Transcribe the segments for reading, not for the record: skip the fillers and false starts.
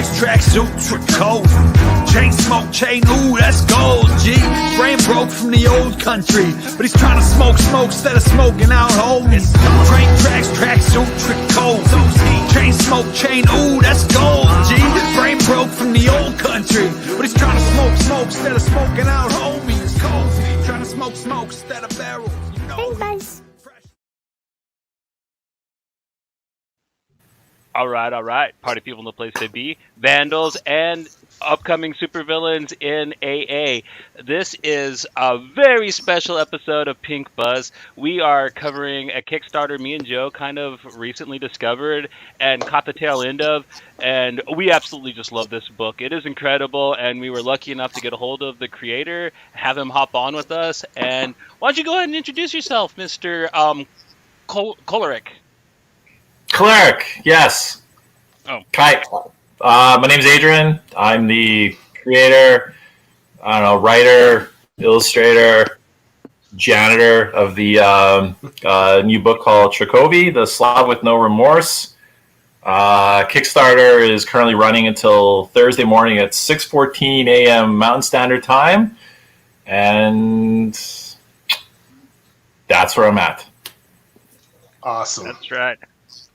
tracks, tracksuit, TRAKOVI. Chain smoke, chain, ooh, that's gold, G. Brain broke from the old country, but he's trying to smoke instead of smoking out homies. Train tracks, tracksuit, TRAKOVI. Chain smoke, chain, ooh, that's gold, G. Brain broke from the old country, but he's trying to smoke instead of smoking out homies. Cold, trying to smoke instead of barrels. Thanks, guys. All right. Party people in the place to be. Vandals and upcoming supervillains in AA. This is a very special episode of Pink Buzz. We are covering a Kickstarter me and Joe kind of recently discovered and caught the tail end of, and we absolutely just love this book. It is incredible, and we were lucky enough to get a hold of the creator, have him hop on with us, and why don't you go ahead and introduce yourself, Mr. Koleric. Koleric, yes. Oh. Hi. My name's Adriean. I'm the creator, writer, illustrator, janitor of the new book called TRAKOVI, the SLAV with No Remorse. Kickstarter is currently running until Thursday morning at 6:14 a.m. Mountain Standard Time. And that's where I'm at. Awesome. That's right.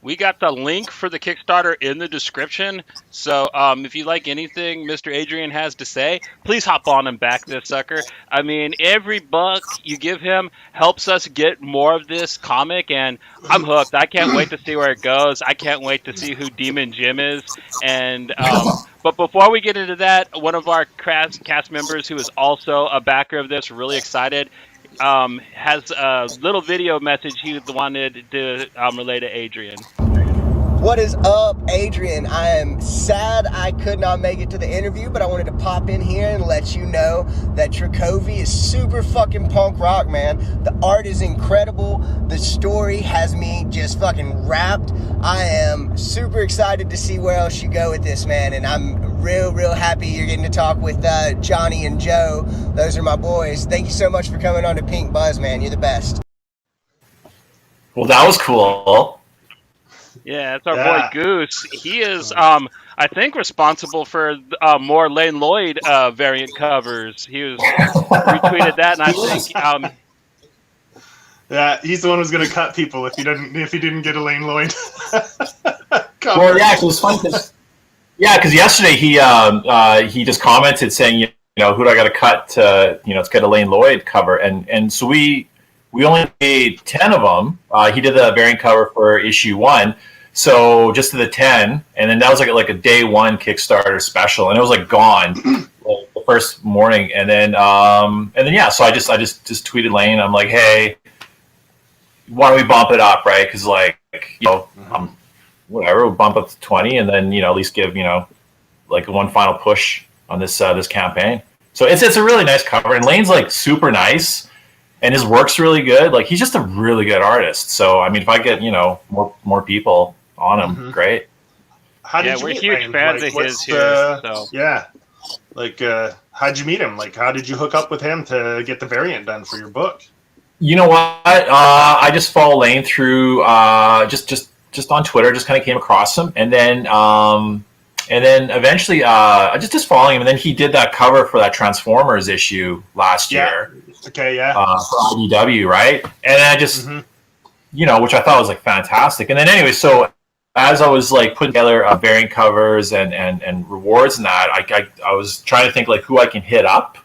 We got the link for the Kickstarter in the description, so if you like anything Mr. Adriean has to say, please hop on and back this sucker. I mean, every buck you give him helps us get more of this comic, and I'm hooked. I can't wait to see where it goes. I can't wait to see who Demon Jim is. And but before we get into that, one of our cast members who is also a backer of this, really excited, has a little video message he wanted to relay to Adriean. What is up, Adriean? I am sad I could not make it to the interview, but I wanted to pop in here and let you know that TRAKOVI is super fucking punk rock, man. The art is incredible. The story has me just fucking wrapped. I am super excited to see where else you go with this, man, and I'm real happy you're getting to talk with Johnny and Joe. Those are my boys. Thank you so much for coming on to Pink Buzz, man. You're the best. Well, that was cool. Yeah, that's our boy Goose. He is, I think, responsible for more Lane Lloyd variant covers. He was retweeted that, and I think, yeah, he's the one who's going to cut people if he didn't get a Lane Lloyd. Well, yeah, it was fun because yesterday he just commented saying, who do I got to cut to get a Lane Lloyd cover, and so we only made 10 of them. He did the variant cover for issue 1, so just to the 10, and then that was like a day 1 Kickstarter special, and it was like gone like, the first morning, and then yeah, so I just tweeted Lane. I'm like, hey, why don't we bump it up, right? Because whatever, we'll bump up to 20, and then at least give like one final push on this this campaign. So it's a really nice cover, and Lane's like super nice. And his work's really good. Like, he's just a really good artist. So, I mean, if I get, more people on him, great. How did you we're meet huge Lane? fans of his here. So. Yeah. Like, how'd you meet him? Like, how did you hook up with him to get the variant done for your book? You know what? I just follow Lane through just on Twitter. Just kind of came across him. And then eventually I just following him. And then he did that cover for that Transformers issue last year. Okay, yeah. For IDW, right? And I just, which I thought was like fantastic. And then anyway, so as I was like putting together variant covers and rewards and that, I was trying to think like who I can hit up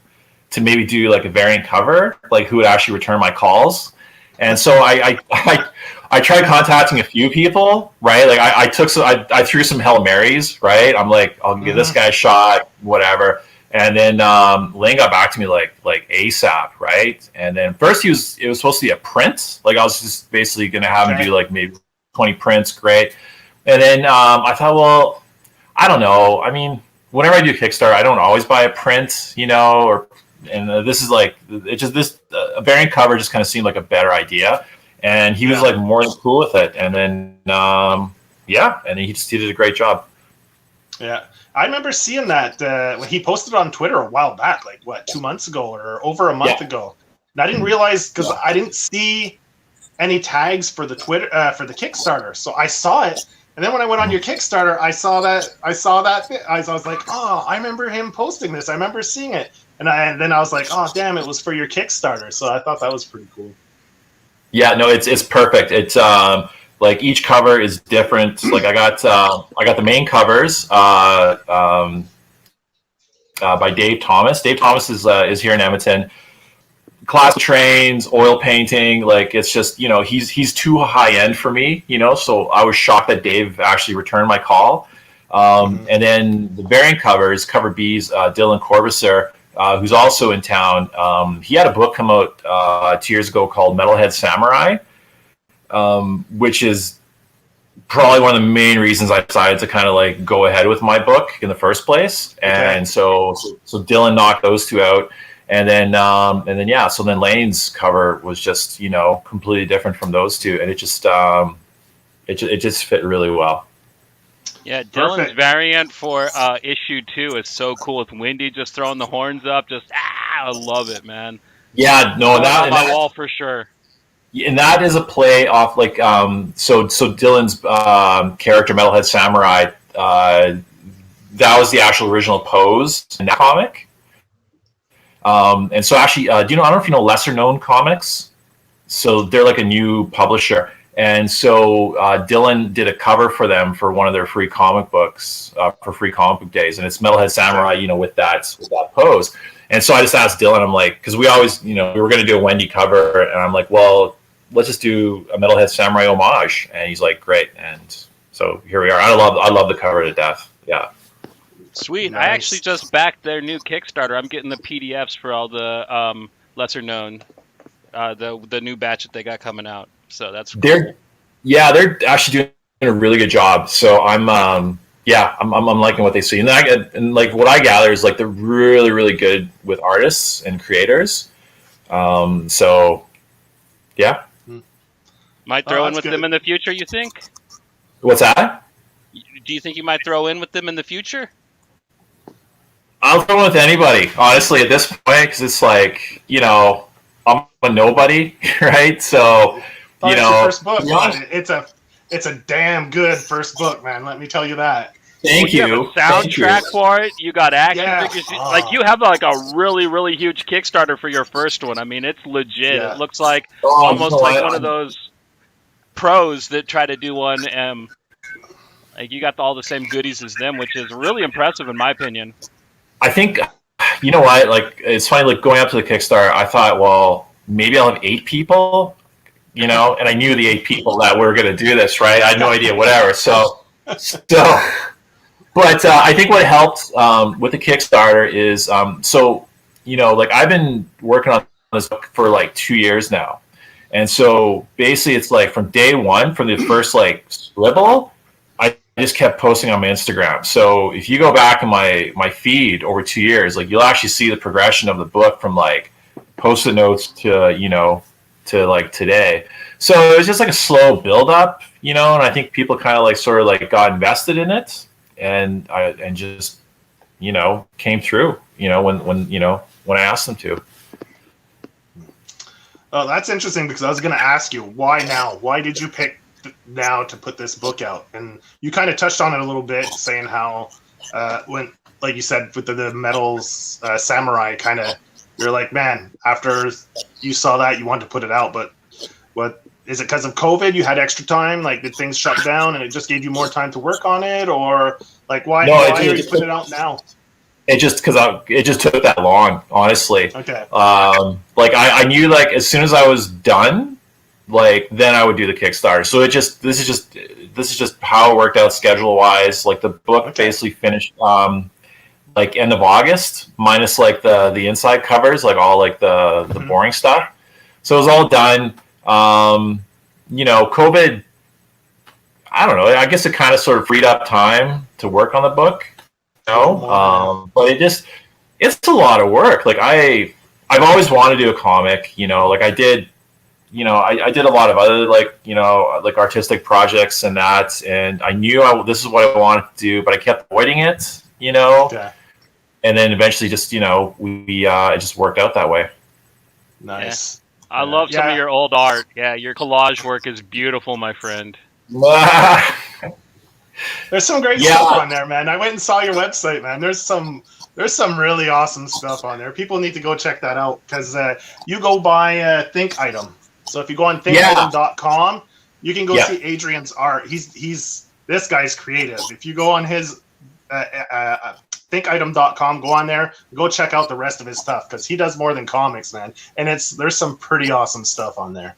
to maybe do like a variant cover, like who would actually return my calls. And so I tried contacting a few people, right? Like I threw some Hail Marys, right? I'm like, I'll give this guy a shot, whatever. And then Lane got back to me like ASAP, right? And then first it was supposed to be a print. Like I was just basically gonna have him do like maybe 20 prints, great. And then I thought, well, I don't know. I mean, whenever I do Kickstarter, I don't always buy a print, this is like a variant cover just kind of seemed like a better idea. And he was like more than cool with it. And then and then he did a great job. Yeah. I remember seeing that when he posted on Twitter a while back, like 2 months ago or over a month ago. And I didn't realize because I didn't see any tags for the Twitter for the Kickstarter. So I saw it And then when I went on your Kickstarter, I saw that bit. I was like, oh, I remember him posting this. I remember seeing it. And then I was like, oh, damn, it was for your Kickstarter. So I thought that was pretty cool. Yeah, no, it's perfect. It's like each cover is different. Like I got the main covers by Dave Thomas. Dave Thomas is here in Edmonton. Classic trains, oil painting, like it's just, you know, he's too high end for me, you know, so I was shocked that Dave actually returned my call. And then the variant covers, cover B's Adriean Koleric, who's also in town. He had a book come out 2 years ago called Metalhead Samurai, which is probably one of the main reasons I decided to kind of like go ahead with my book in the first place. And so Dylan knocked those two out. And then yeah, so then Lane's cover was just, you know, completely different from those two, and it just fit really well. Yeah, Dylan's variant for issue 2 is so cool with Windy just throwing the horns up. Just I love it, man. Yeah, no, that on my wall for sure. And that is a play off like so Dylan's character Metalhead Samurai. That was the actual original pose in that comic. And so actually, I don't know if you know Lesser Known Comics. So they're like a new publisher. And so Dylan did a cover for them for one of their free comic books for free comic book days. And it's Metalhead Samurai, you know, with that pose. And so I just asked Dylan, I'm like, because we always, you know, we were going to do a Wendy cover. And I'm like, well, let's just do a Metalhead Samurai homage. And he's like, great. And so here we are. I love the cover to death. Yeah. Sweet. Nice. I actually just backed their new Kickstarter. I'm getting the PDFs for all the lesser known, the new batch that they got coming out. So that's cool. They're actually doing a really good job. So I'm liking what they see. And like what I gather is like they're really, really good with artists and creators. So yeah. Might throw in with them in the future, you think? What's that? Do you think you might throw in with them in the future? I'll throw with anybody, honestly, at this point, because it's like, you know, I'm a nobody, right? So, you know, your first book. It's a damn good first book, man. Let me tell you that. Thank you. You have a soundtrack for it. You got action figures. Like you have like a really, really huge Kickstarter for your first one. I mean, it's legit. Yeah. It looks like almost like one of those pros that try to do one. Like you got all the same goodies as them, which is really impressive in my opinion. I think, you know what, like, it's funny, like, going up to the Kickstarter, I thought, well, maybe I'll have 8 people, you know, and I knew the 8 people that were going to do this, right? I had no idea, whatever. So, but I think what helped with the Kickstarter is, so, you know, like, I've been working on this book for, like, 2 years now. And so, basically, it's, like, from day one, from the first, like, scribble, I just kept posting on my Instagram. So if you go back in my feed over 2 years, like you'll actually see the progression of the book from like post-it notes to, you know, to like today. So it was just like a slow build up, you know, and I think people kind of like sort of like got invested in it and just, you know, came through, you know, when I asked them to. Oh, that's interesting because I was going to ask you, why now? Why did you pick now to put this book out? And you kind of touched on it a little bit, saying how when, like you said, with the metals samurai, kind of you're like, man, after you saw that you wanted to put it out, but what is it, because of COVID you had extra time, like did things shut down and it just gave you more time to work on it, or like why are you putting it out now? It just it just took that long, honestly. Okay. Like I knew like as soon as I was done, like then I would do the Kickstarter. So this is just how it worked out schedule wise. Like the book basically finished like end of August, minus like the inside covers, like all like the boring stuff. So it was all done. You know, COVID, I don't know, I guess it kind of sort of freed up time to work on the book. You know? But it's a lot of work. Like I've always wanted to do a comic, you know, like I did. You know, I did a lot of other, like, you know, like artistic projects and that, and I knew this is what I wanted to do, but I kept avoiding it, you know, and then eventually just, you know, it just worked out that way. Nice. Yeah. I love some of your old art. Yeah, your collage work is beautiful, my friend. There's some great stuff on there, man. I went and saw your website, man. There's some really awesome stuff on there. People need to go check that out because you go by Think Item. So if you go on thinkitem.com, you can go see Adrian's art. He's this guy's creative. If you go on his thinkitem.com, go on there, go check out the rest of his stuff because he does more than comics, man. And there's some pretty awesome stuff on there.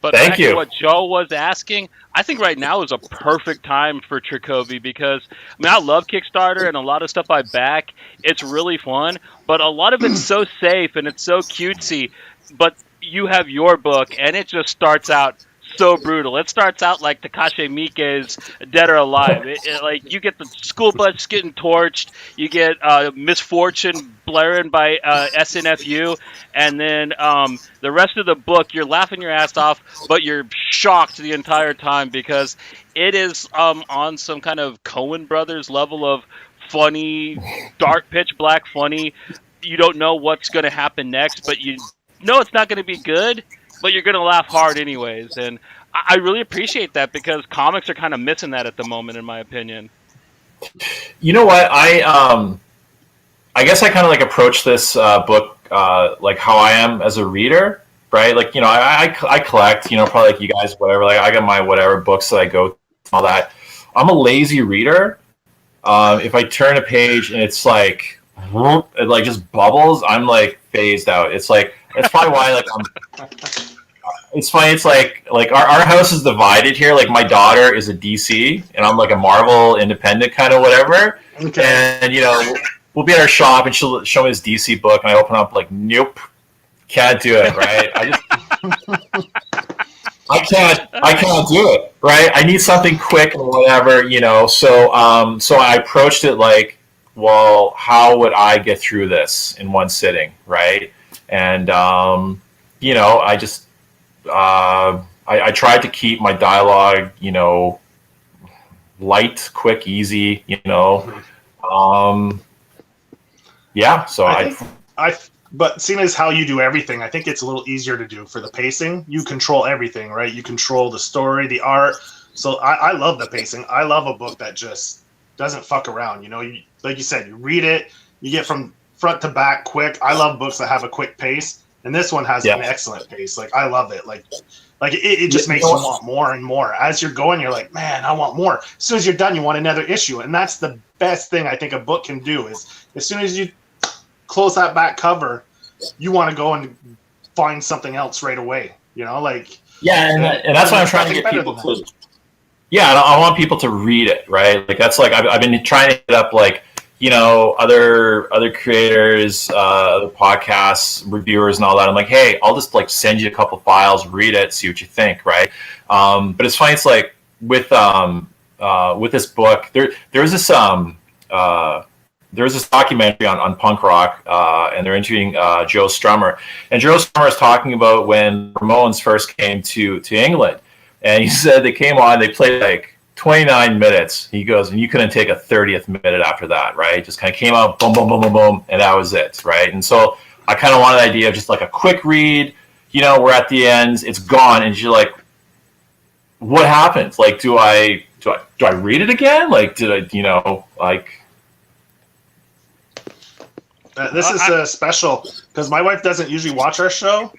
But back to what Joe was asking, I think right now is a perfect time for TRAKOVI because, I mean, I love Kickstarter and a lot of stuff I back. It's really fun, but a lot of it's so safe and it's so cutesy. But you have your book, and it just starts out so brutal. It starts out like Takashi Miike's Dead or Alive. Like, you get the school bus getting torched, you get Misfortune blaring by SNFU, and then the rest of the book, you're laughing your ass off, but you're shocked the entire time because it is on some kind of Coen Brothers level of funny, dark, pitch black funny. You don't know what's going to happen next, but you know it's not going to be good, but you're going to laugh hard anyways. And I really appreciate that because comics are kind of missing that at the moment, in my opinion. You know what? I guess I kind of like approach this book like how I am as a reader, right? Like, you know, I collect, you know, probably like you guys, whatever. Like I got my whatever books that I go through, all that. I'm a lazy reader. If I turn a page and it's like, it like just bubbles, I'm like phased out. It's like, it's probably why like it's funny. It's like our house is divided here. Like my daughter is a DC and I'm like a Marvel independent kind of whatever. Okay. And you know, we'll be at our shop and she'll show me this DC book and I open up like, nope, can't do it. Right. I can't do it. Right. I need something quick or whatever, you know? So I approached it like, well, how would I get through this in one sitting? Right. And, you know, I just, I tried to keep my dialogue, you know, light, quick, easy, you know. Yeah, so but seeing as how you do everything, I think it's a little easier to do for the pacing. You control everything, right? You control the story, the art. So I love the pacing. I love a book that just doesn't fuck around. You know, like you said, you read it, you get from front to back quick. I love books that have a quick pace. And this one has an excellent pace. Like, I love it. Like it just makes you want more and more. As you're going, you're like, man, I want more. As soon as you're done, you want another issue. And that's the best thing I think a book can do is as soon as you close that back cover, you want to go and find something else right away. You know, like... Yeah, and that's why I'm trying to get people to... Yeah, I want people to read it, right? Like, that's like, I've been trying to hit up, like, you know, other creators, other podcasts, reviewers, and all that. I'm like, hey, I'll just like send you a couple files, read it, see what you think, right? But it's funny. It's like with this book, there's this documentary on punk rock, and they're interviewing Joe Strummer, and Joe Strummer is talking about when Ramones first came to England, and he said they came on, they played like 29 minutes. He goes, and you couldn't take a 30th minute after that, right? Just kind of came out, boom, boom, boom, boom, boom, and that was it, right? And so I kind of wanted the idea of just like a quick read, you know, we're at the end, it's gone, and you're like, what happens? Like, do I read it again? Like, did I, you know, like... This is special, because my wife doesn't usually watch our show,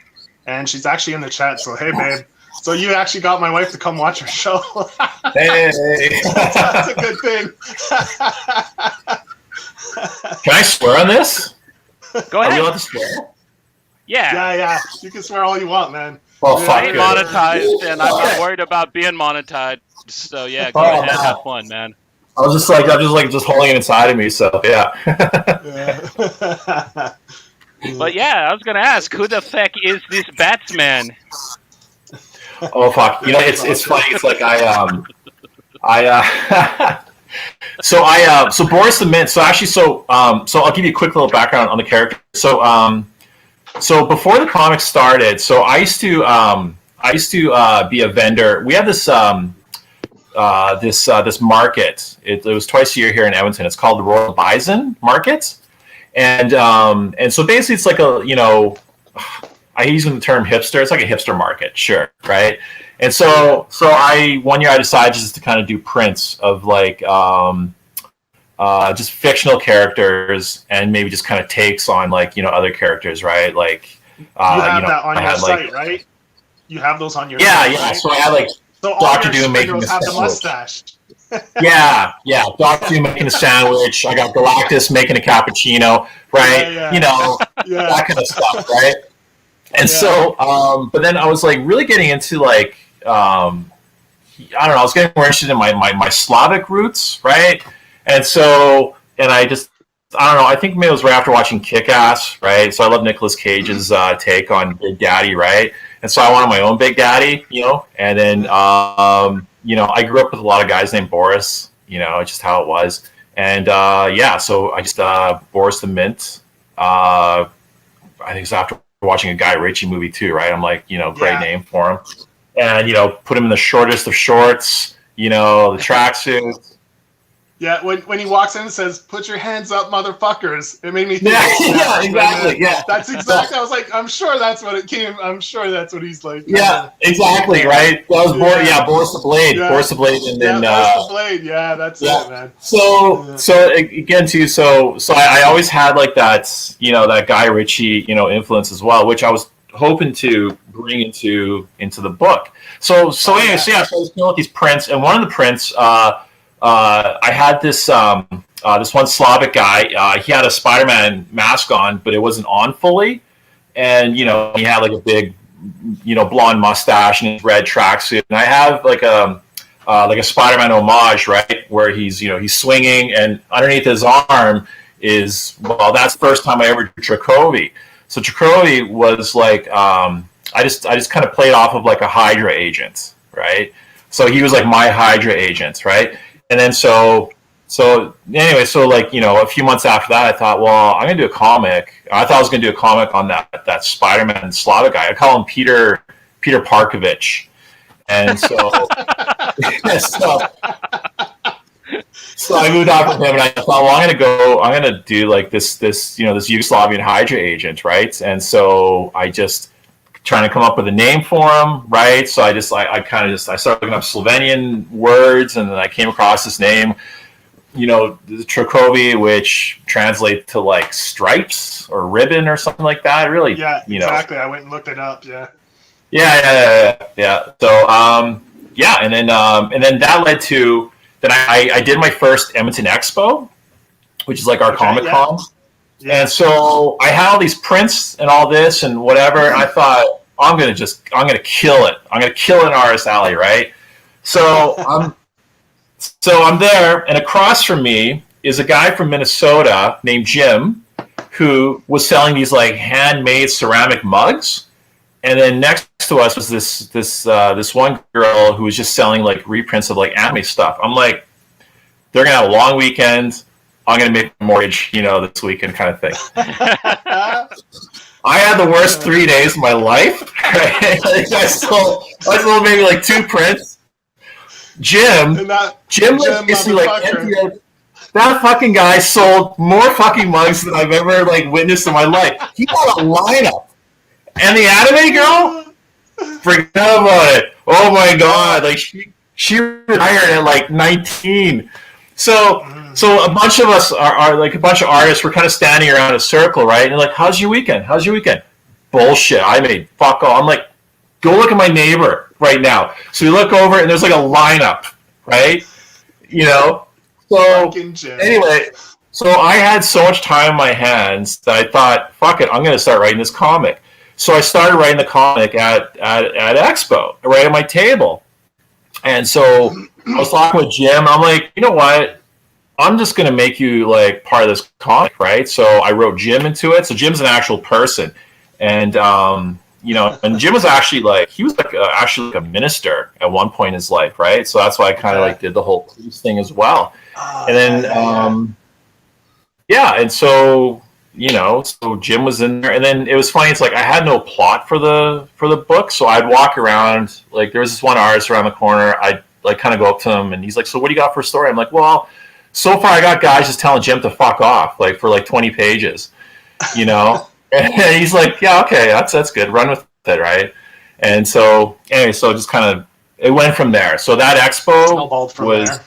and she's actually in the chat, so hey, babe. So you actually got my wife to come watch our show. Hey. That's a good thing. Can I swear on this? Go ahead. Are we allowed to swear? Yeah. You can swear all you want, man. Well, I ain't monetized, and I'm not worried about being monetized. So yeah, go ahead, have fun, man. I'm just holding it inside of me. So yeah. But yeah, I was gonna ask, who the fuck is this Batsman? Oh fuck! You know, it's funny. It's like so Boris the Mint. So actually, so I'll give you a quick little background on the character. So before the comics started, so I used to be a vendor. We have this this market. It was twice a year here in Edmonton. It's called the Royal Bison Market, and so basically it's like a, you know, I use the term hipster. It's like a hipster market, sure, right? And so one year I decided just to kind of do prints of like just fictional characters and maybe just kind of takes on like, other characters, right? Like you have that on I your had, site, like, right? You have those on your yeah, site, yeah. right? So I had like So all Dr. your Doom making superheroes a have the sandwich. mustache. Yeah. Dr. Doom making a sandwich. I got Galactus making a cappuccino, right? Yeah. That kind of stuff, right? And so, but then I was like really getting into like, I don't know, I was getting more interested in my Slavic roots, right? And so, and I don't know, I think maybe it was right after watching Kick-Ass, right? So I love Nicolas Cage's take on Big Daddy, right? And so I wanted my own Big Daddy, and then, I grew up with a lot of guys named Boris, it's just how it was. And, so I just, Boris the Mint, I think it's after watching a Guy Ritchie movie too, right? I'm like, great name for him. And, put him in the shortest of shorts, the tracksuit. Yeah, when he walks in and says, "Put your hands up, motherfuckers," it made me think. Yeah, exactly. Yeah, that's exactly. I was like, I'm sure that's what it came. I'm sure that's what he's like. Yeah, exactly. Right. That was Boris the Blade. Yeah. Boris the Blade, and then Boris the Blade. Yeah, that's it, man. So again, too. So I always had like that, that Guy Ritchie, influence as well, which I was hoping to bring into the book. So anyway, so I was dealing with these prints, and one of the prints. I had this this one Slavic guy. He had a Spider-Man mask on, but it wasn't on fully, and he had like a big, blonde mustache and his red tracksuit. And I have like a Spider-Man homage, right, where he's he's swinging, and underneath his arm is that's the first time I ever did TRAKOVI. So TRAKOVI was like I just kind of played off of like a Hydra agent, right? So he was like my Hydra agent, right? And then so anyway, so like, a few months after that, I thought, well, I'm going to do a comic. I thought I was going to do a comic on that Spider-Man Slavic guy. I call him Peter Parkovich. And so, so I moved on from him, and I thought, well, I'm going to do like this Yugoslavian Hydra agent, right? And so I just trying to come up with a name for him, right? So I started looking up Slovenian words, and then I came across this name, TRAKOVI, which translates to like stripes or ribbon or something like that. Really, exactly. I went and looked it up. Yeah. So, and then that led to that I did my first Edmonton Expo, which is like our Comic Con. Yeah. And so I had all these prints and all this and whatever, and I thought, I'm gonna kill it. I'm gonna kill it in Artist Alley, right? So I'm there, and across from me is a guy from Minnesota named Jim, who was selling these like handmade ceramic mugs, and then next to us was this one girl who was just selling like reprints of like anime stuff. I'm like, they're gonna have a long weekend. I'm going to make a mortgage, this weekend kind of thing. I had the worst 3 days of my life. Right? I sold maybe like 2 prints. Jim basically like emptied out. That fucking guy sold more fucking mugs than I've ever like witnessed in my life. He got a lineup. And the anime girl, forget about it. Oh my god, like she retired at like 19. So a bunch of us are like a bunch of artists. We're kind of standing around a circle, right? And like, how's your weekend? Bullshit. I made fuck all. I'm like, go look at my neighbor right now. So we look over and there's like a lineup, right? So anyway, so I had so much time in my hands that I thought, fuck it, I'm going to start writing this comic. So I started writing the comic at Expo, right at my table. And so I was talking with Jim. I'm like, you know what? I'm just going to make you like part of this comic, right? So I wrote Jim into it. So Jim's an actual person. And, and Jim was actually like, he was like actually like a minister at one point in his life, right? So that's why I kind of like did the whole priest thing as well. And then, and so, so Jim was in there. And then it was funny. It's like I had no plot for the book. So I'd walk around, like there was this one artist around the corner. I'd like kind of go up to him and he's like, so what do you got for a story? I'm like, well, so far I got guys just telling Jim to fuck off, like for like 20 pages, And he's like, yeah, okay, that's good. Run with it, right? And so anyway, so just kind of it went from there. So that expo Snowballed from was there.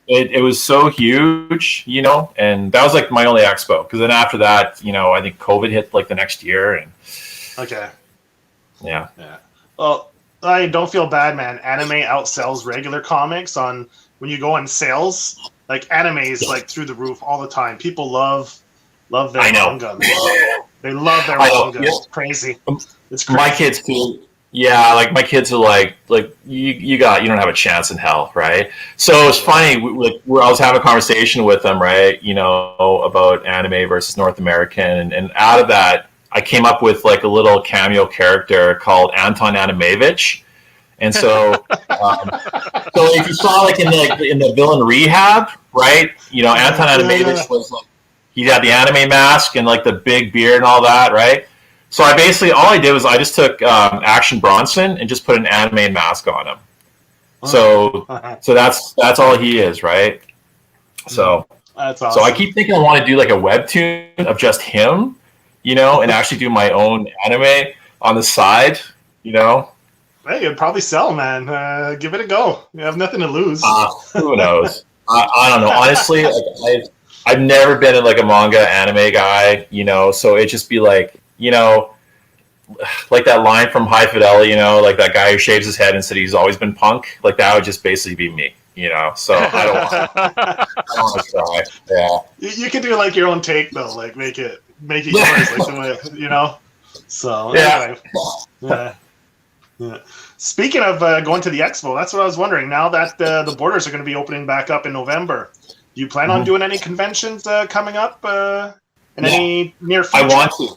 it was so huge, you know, and that was like my only expo, because then after that, you know, I think COVID hit like the next year, and Okay. yeah. Well, I don't feel bad, man. Anime outsells regular comics on when you go on sales. Like anime is like through the roof all the time. People love their I know. manga. They love their I know, manga. yeah. It's crazy. It's crazy. My kids too. Yeah, like my kids are like you don't have a chance in hell, right? So it's funny. I was having a conversation with them, right? You know, about anime versus North American, and out of that, I came up with like a little cameo character called Anton Animavich. And so, so if you saw like in the villain Rehab, right? You know, Anton Animavich was like, he had the anime mask and like the big beard and all that, right? So all I did was I just took Action Bronson and just put an anime mask on him. So that's all he is, right? So that's awesome. So I keep thinking I want to do like a webtoon of just him, you know, and actually do my own anime on the side, you know. Hey, it'd probably sell, man. Give it a go. You have nothing to lose. Who knows? I don't know. Honestly, like, I've never been like a manga anime guy, you know, so it'd just be like, you know, like that line from High Fidelity, you know, like that guy who shaves his head and said he's always been punk. Like that would just basically be me, you know. So I don't want to try. Yeah. You can do like your own take though, like make it yours, like the way, you know. So yeah. Anyway. Yeah. Speaking of going to the expo, that's what I was wondering. Now that the borders are going to be opening back up in November, do you plan on doing any conventions coming up in any near future? I want to.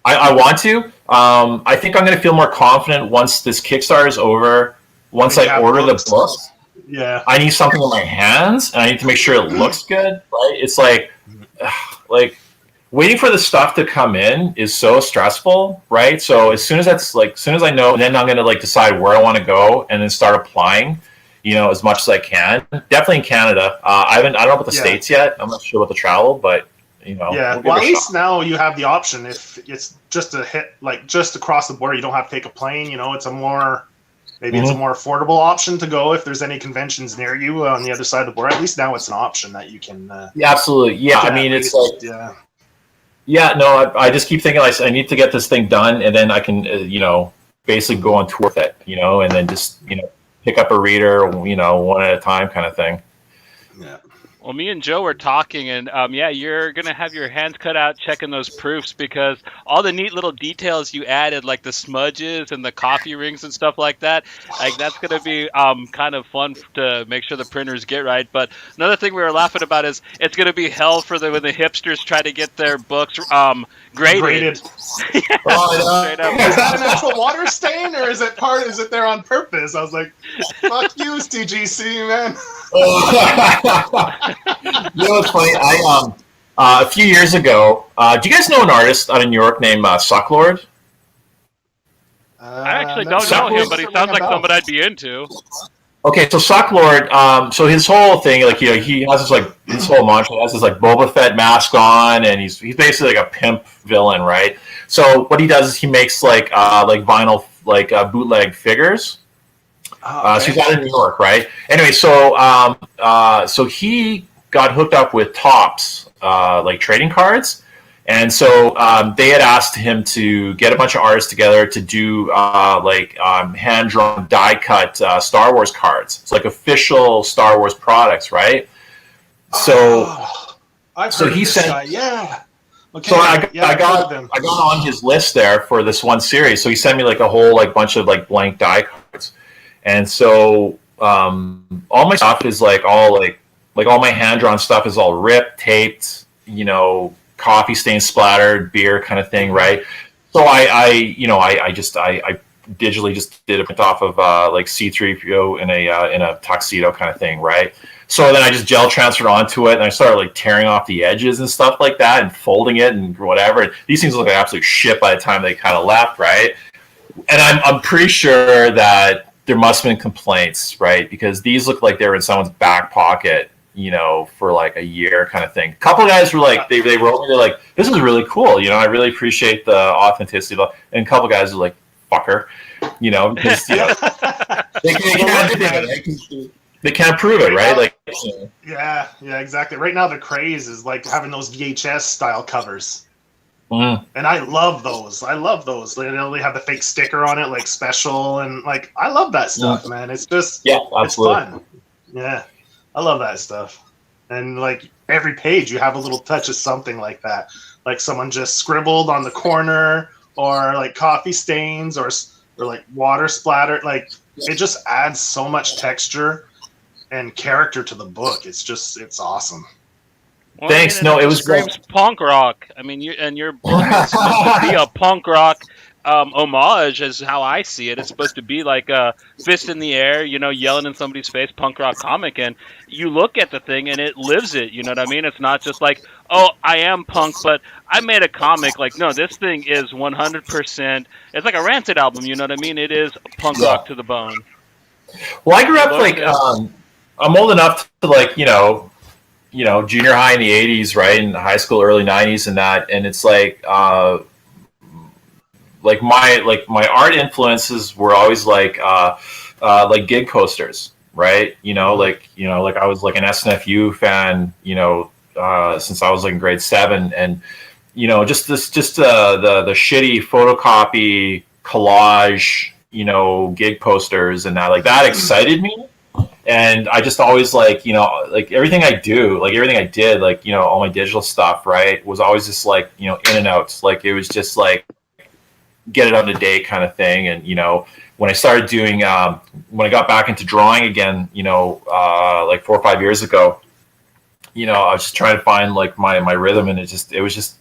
I want to. I think I'm going to feel more confident once this Kickstarter is over. Once I order the books, I need something in my hands, and I need to make sure it looks good. Right? It's like waiting for the stuff to come in is so stressful, right? So as soon as I know, then I'm going to like decide where I want to go, and then start applying, you know, as much as I can. Definitely in Canada. I don't know about the States yet. I'm not sure about the travel, but. You know, yeah, well, at least now you have the option. If it's just a hit, like just across the border, you don't have to take a plane. You know, it's a more it's a more affordable option to go if there's any conventions near you on the other side of the border. At least now it's an option that you can. Yeah, absolutely. Yeah, I mean, it's like no, I just keep thinking I need to get this thing done, and then I can you know, basically go on tour with it, you know, and then just, you know, pick up a reader, you know, one at a time kind of thing. Yeah. Well, me and Joe were talking, and you're going to have your hands cut out checking those proofs, because all the neat little details you added, like the smudges and the coffee rings and stuff like that, like that's going to be kind of fun to make sure the printers get right. But another thing we were laughing about is it's going to be hell for when the hipsters try to get their books graded. Is that an actual water stain, or is it there on purpose? I was like, fuck you, TGC, man. You know what's funny? A few years ago, do you guys know an artist out of New York named Sucklord? I actually don't know him, but he sounds like somebody I'd be into. Okay, so Sucklord, so his whole thing, like, you know, he has this like his whole mantra, he has this like Boba Fett mask on, and he's basically like a pimp villain, right? So what he does is he makes like vinyl bootleg figures. So he's out in New York, right? Anyway, so he got hooked up with Topps, like trading cards, and so they had asked him to get a bunch of artists together to do hand-drawn, die-cut Star Wars cards. It's like official Star Wars products, right? So, I've heard of this guy. Yeah. Okay. So I got on his list there for this one series. So he sent me like a whole like bunch of like blank die cards. And so all my stuff is like all my hand-drawn stuff is all ripped, taped, you know, coffee stain splattered, beer kind of thing, right? So I digitally just did a print off of like C-3PO in a tuxedo kind of thing, right? So then I just gel transferred onto it, and I started like tearing off the edges and stuff like that, and folding it and whatever. And these things look like absolute shit by the time they kind of left, right? And I'm pretty sure that there must have been complaints, right? Because these look like they were in someone's back pocket, you know, for like a year kind of thing. A couple of guys were like, they wrote me, they're like, this is really cool, you know, I really appreciate the authenticity. And a couple of guys were like, fucker. You know, because they can't do it. They can't prove it, right? Like, yeah, exactly. Right now, the craze is like having those VHS style covers, and I love those. They have the fake sticker on it, like special, and like I love that stuff, man. It's just it's fun. Yeah, I love that stuff. And like every page, you have a little touch of something like that, like someone just scribbled on the corner, or like coffee stains, or like water splatter. Like it just adds so much texture and character to the book. It's awesome. Well, thanks. I mean, It was screams punk rock. I mean, your book is supposed to be a punk rock homage, is how I see it. It's supposed to be like a fist in the air, you know, yelling in somebody's face, punk rock comic. And you look at the thing and it lives it. You know what I mean? It's not just like, oh, I am punk, but I made a comic. Like, no, this thing is 100%. It's like a Rancid album. You know what I mean? It is punk rock to the bone. Well, I grew up like I'm old enough to like junior high in the 80s, right, and high school early 90s and that, and it's like my art influences were always like gig posters, right? Like I was like an SNFU fan, since I was like in grade 7, and just the shitty photocopy collage, gig posters and that, like that excited me. And I just always like everything I do, like everything I did, like, all my digital stuff, right, was always just like, in and outs. Like it was just like get it up to date kind of thing. And, when I started doing, when I got back into drawing again, like 4 or 5 years ago, I was just trying to find like my rhythm, and it was just,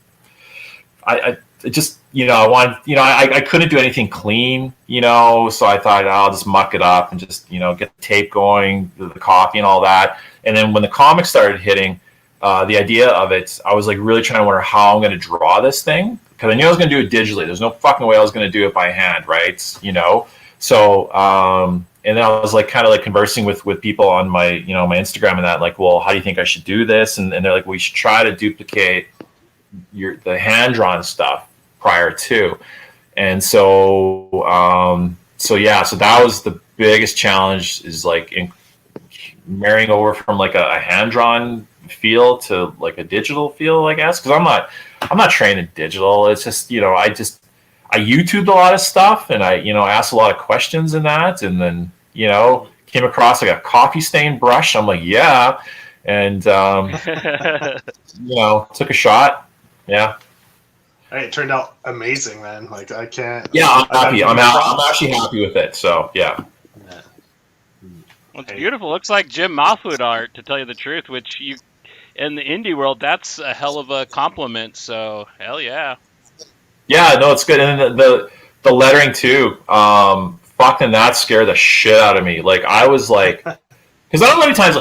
I wanted, I couldn't do anything clean, so I thought I'll just muck it up and just, get the tape going, the copy and all that. And then when the comics started hitting, the idea of it, I was like really trying to wonder how I'm going to draw this thing, because I knew I was going to do it digitally. There's no fucking way I was going to do it by hand, right? So, and then I was like kind of like conversing with people on my, my Instagram and that, like, well, how do you think I should do this? And they're like, we should try to duplicate the hand-drawn stuff prior to. And so that was the biggest challenge, is like marrying over from like a hand-drawn feel to like a digital feel, I guess, because I'm not trained in digital. It's just, I YouTubed a lot of stuff, and I asked a lot of questions in that, and then came across like a coffee stain brush. I'm like, yeah, and took a shot. Yeah. Hey, it turned out amazing, man. Like I can't. Yeah, I'm happy. I'm actually happy with it. So yeah. Well, it's beautiful. Looks like Jim Mahfood art, to tell you the truth. Which you, in the indie world, that's a hell of a compliment. So hell yeah. Yeah, no, it's good, and the lettering too. Fucking that scared the shit out of me. Like I was like, because I don't know how many times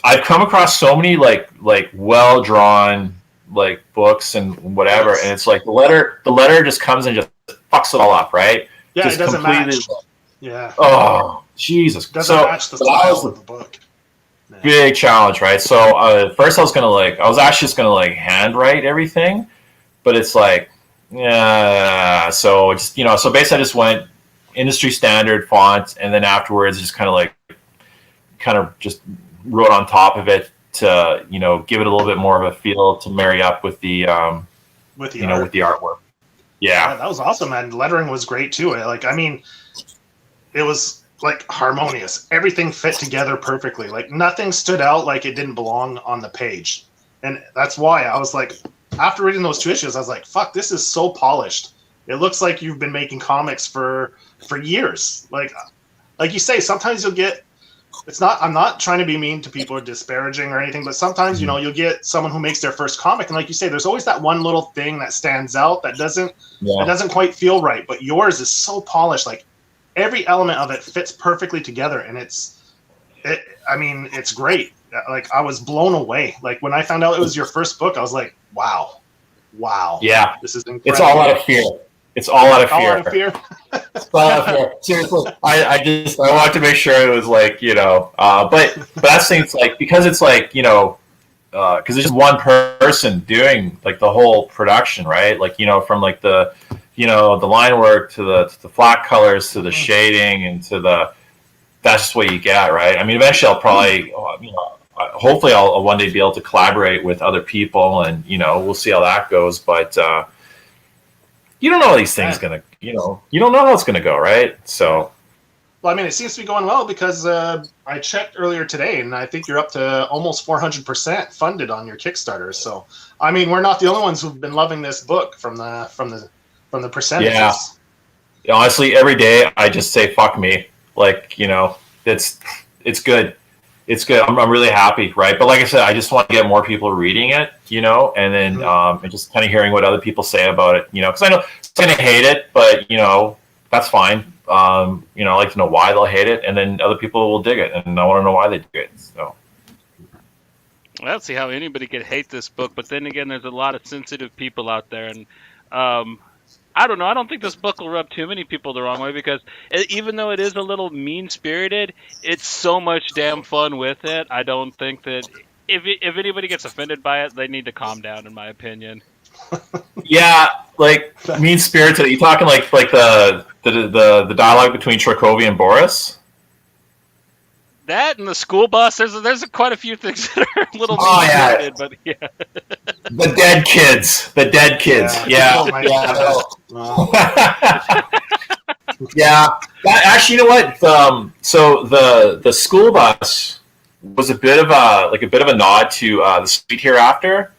I've come across so many like well drawn like books and whatever, and it's like the letter just comes and just fucks it all up, right? Yeah, just it doesn't match. Yeah. Oh Jesus! Doesn't match the style of the book. Big challenge, right? So first I was actually just gonna like handwrite everything, but it's like, yeah. So just so basically I just went industry standard font, and then afterwards just kind of just wrote on top of it to give it a little bit more of a feel to marry up with the with the artwork. Yeah, that was awesome, man. The lettering was great too. Like, I mean, it was like harmonious. Everything fit together perfectly. Like nothing stood out like it didn't belong on the page, and that's why I was like, after reading those 2 issues, I was like, fuck, this is so polished. It looks like you've been making comics for years. Like you say, sometimes you'll get. I'm not trying to be mean to people or disparaging or anything, but sometimes, you'll get someone who makes their first comic, and like you say, there's always that one little thing that stands out that doesn't quite feel right. But yours is so polished, like every element of it fits perfectly together, and it's great. Like I was blown away. Like when I found out it was your first book, I was like, wow. Yeah. This is incredible. It's all out of fear. It's all out of fear. All out of fear. It's all out of fear. Seriously, I wanted to make sure it was like, but that seems like, because it's like, because it's just one person doing like the whole production, right? Like, you know, from like the, you know, the line work to the flat colors to the shading and to the, that's just what you get, right? I mean, eventually I'll probably, you know, hopefully I'll one day be able to collaborate with other people, and, you know, we'll see how that goes. But you don't know how these things gonna, you know, you don't know how it's gonna go, right? So. Well, I mean, it seems to be going well because I checked earlier today, and I think you're up to almost 400% funded on your Kickstarter. So, I mean, we're not the only ones who've been loving this book from the percentages. Yeah. Honestly, every day I just say "fuck me." Like, you know, it's good. It's good. I'm really happy, right? But like I said, I just want to get more people reading it, you know, and then and just kind of hearing what other people say about it, you know, because I know some going to hate it, but, you know, that's fine. You know, I like to know why they'll hate it, and then other people will dig it, and I want to know why they dig it. So I don't see how anybody could hate this book, but then again, there's a lot of sensitive people out there, and I don't know. I don't think this book will rub too many people the wrong way, because even though it is a little mean-spirited, it's so much damn fun with it. I don't think that if anybody gets offended by it, they need to calm down, in my opinion. Yeah, like mean-spirited. Are you talking like the dialogue between TRAKOVI and Boris? That and the school bus. There's quite a few things that are a little mean-spirited, but yeah. The dead kids. Yeah. Yeah. Actually, you know what? So the school bus was a bit of a nod to the Sweet Hereafter.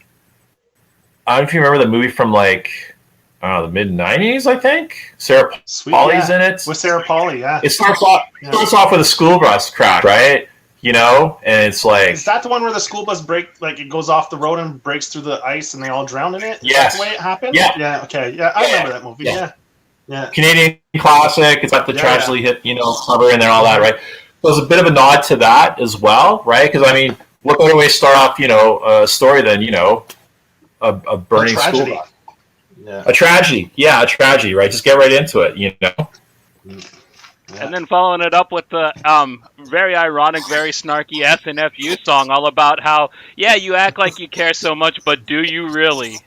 I don't know if you remember the movie from like the mid-90s, I think. Sarah Pauli's in it. With Sarah Pauli, yeah. It starts off with a school bus crash, right? You know, and it's like, is that the one where the school bus it goes off the road and breaks through the ice and they all drown in it? Yes. Is that the way it happened? Yeah. Yeah. Okay. Yeah, I remember that movie. Yeah. Canadian classic. It's got the tragically hit, you know, cover and then all that, right? So it's a bit of a nod to that as well, right? Because I mean, what better way to start off, you know, a story than, you know, a burning school bus. Yeah. A tragedy, right? Just get right into it, you know. And then following it up with the very ironic, very snarky SNFU song, all about how, yeah, you act like you care so much, but do you really?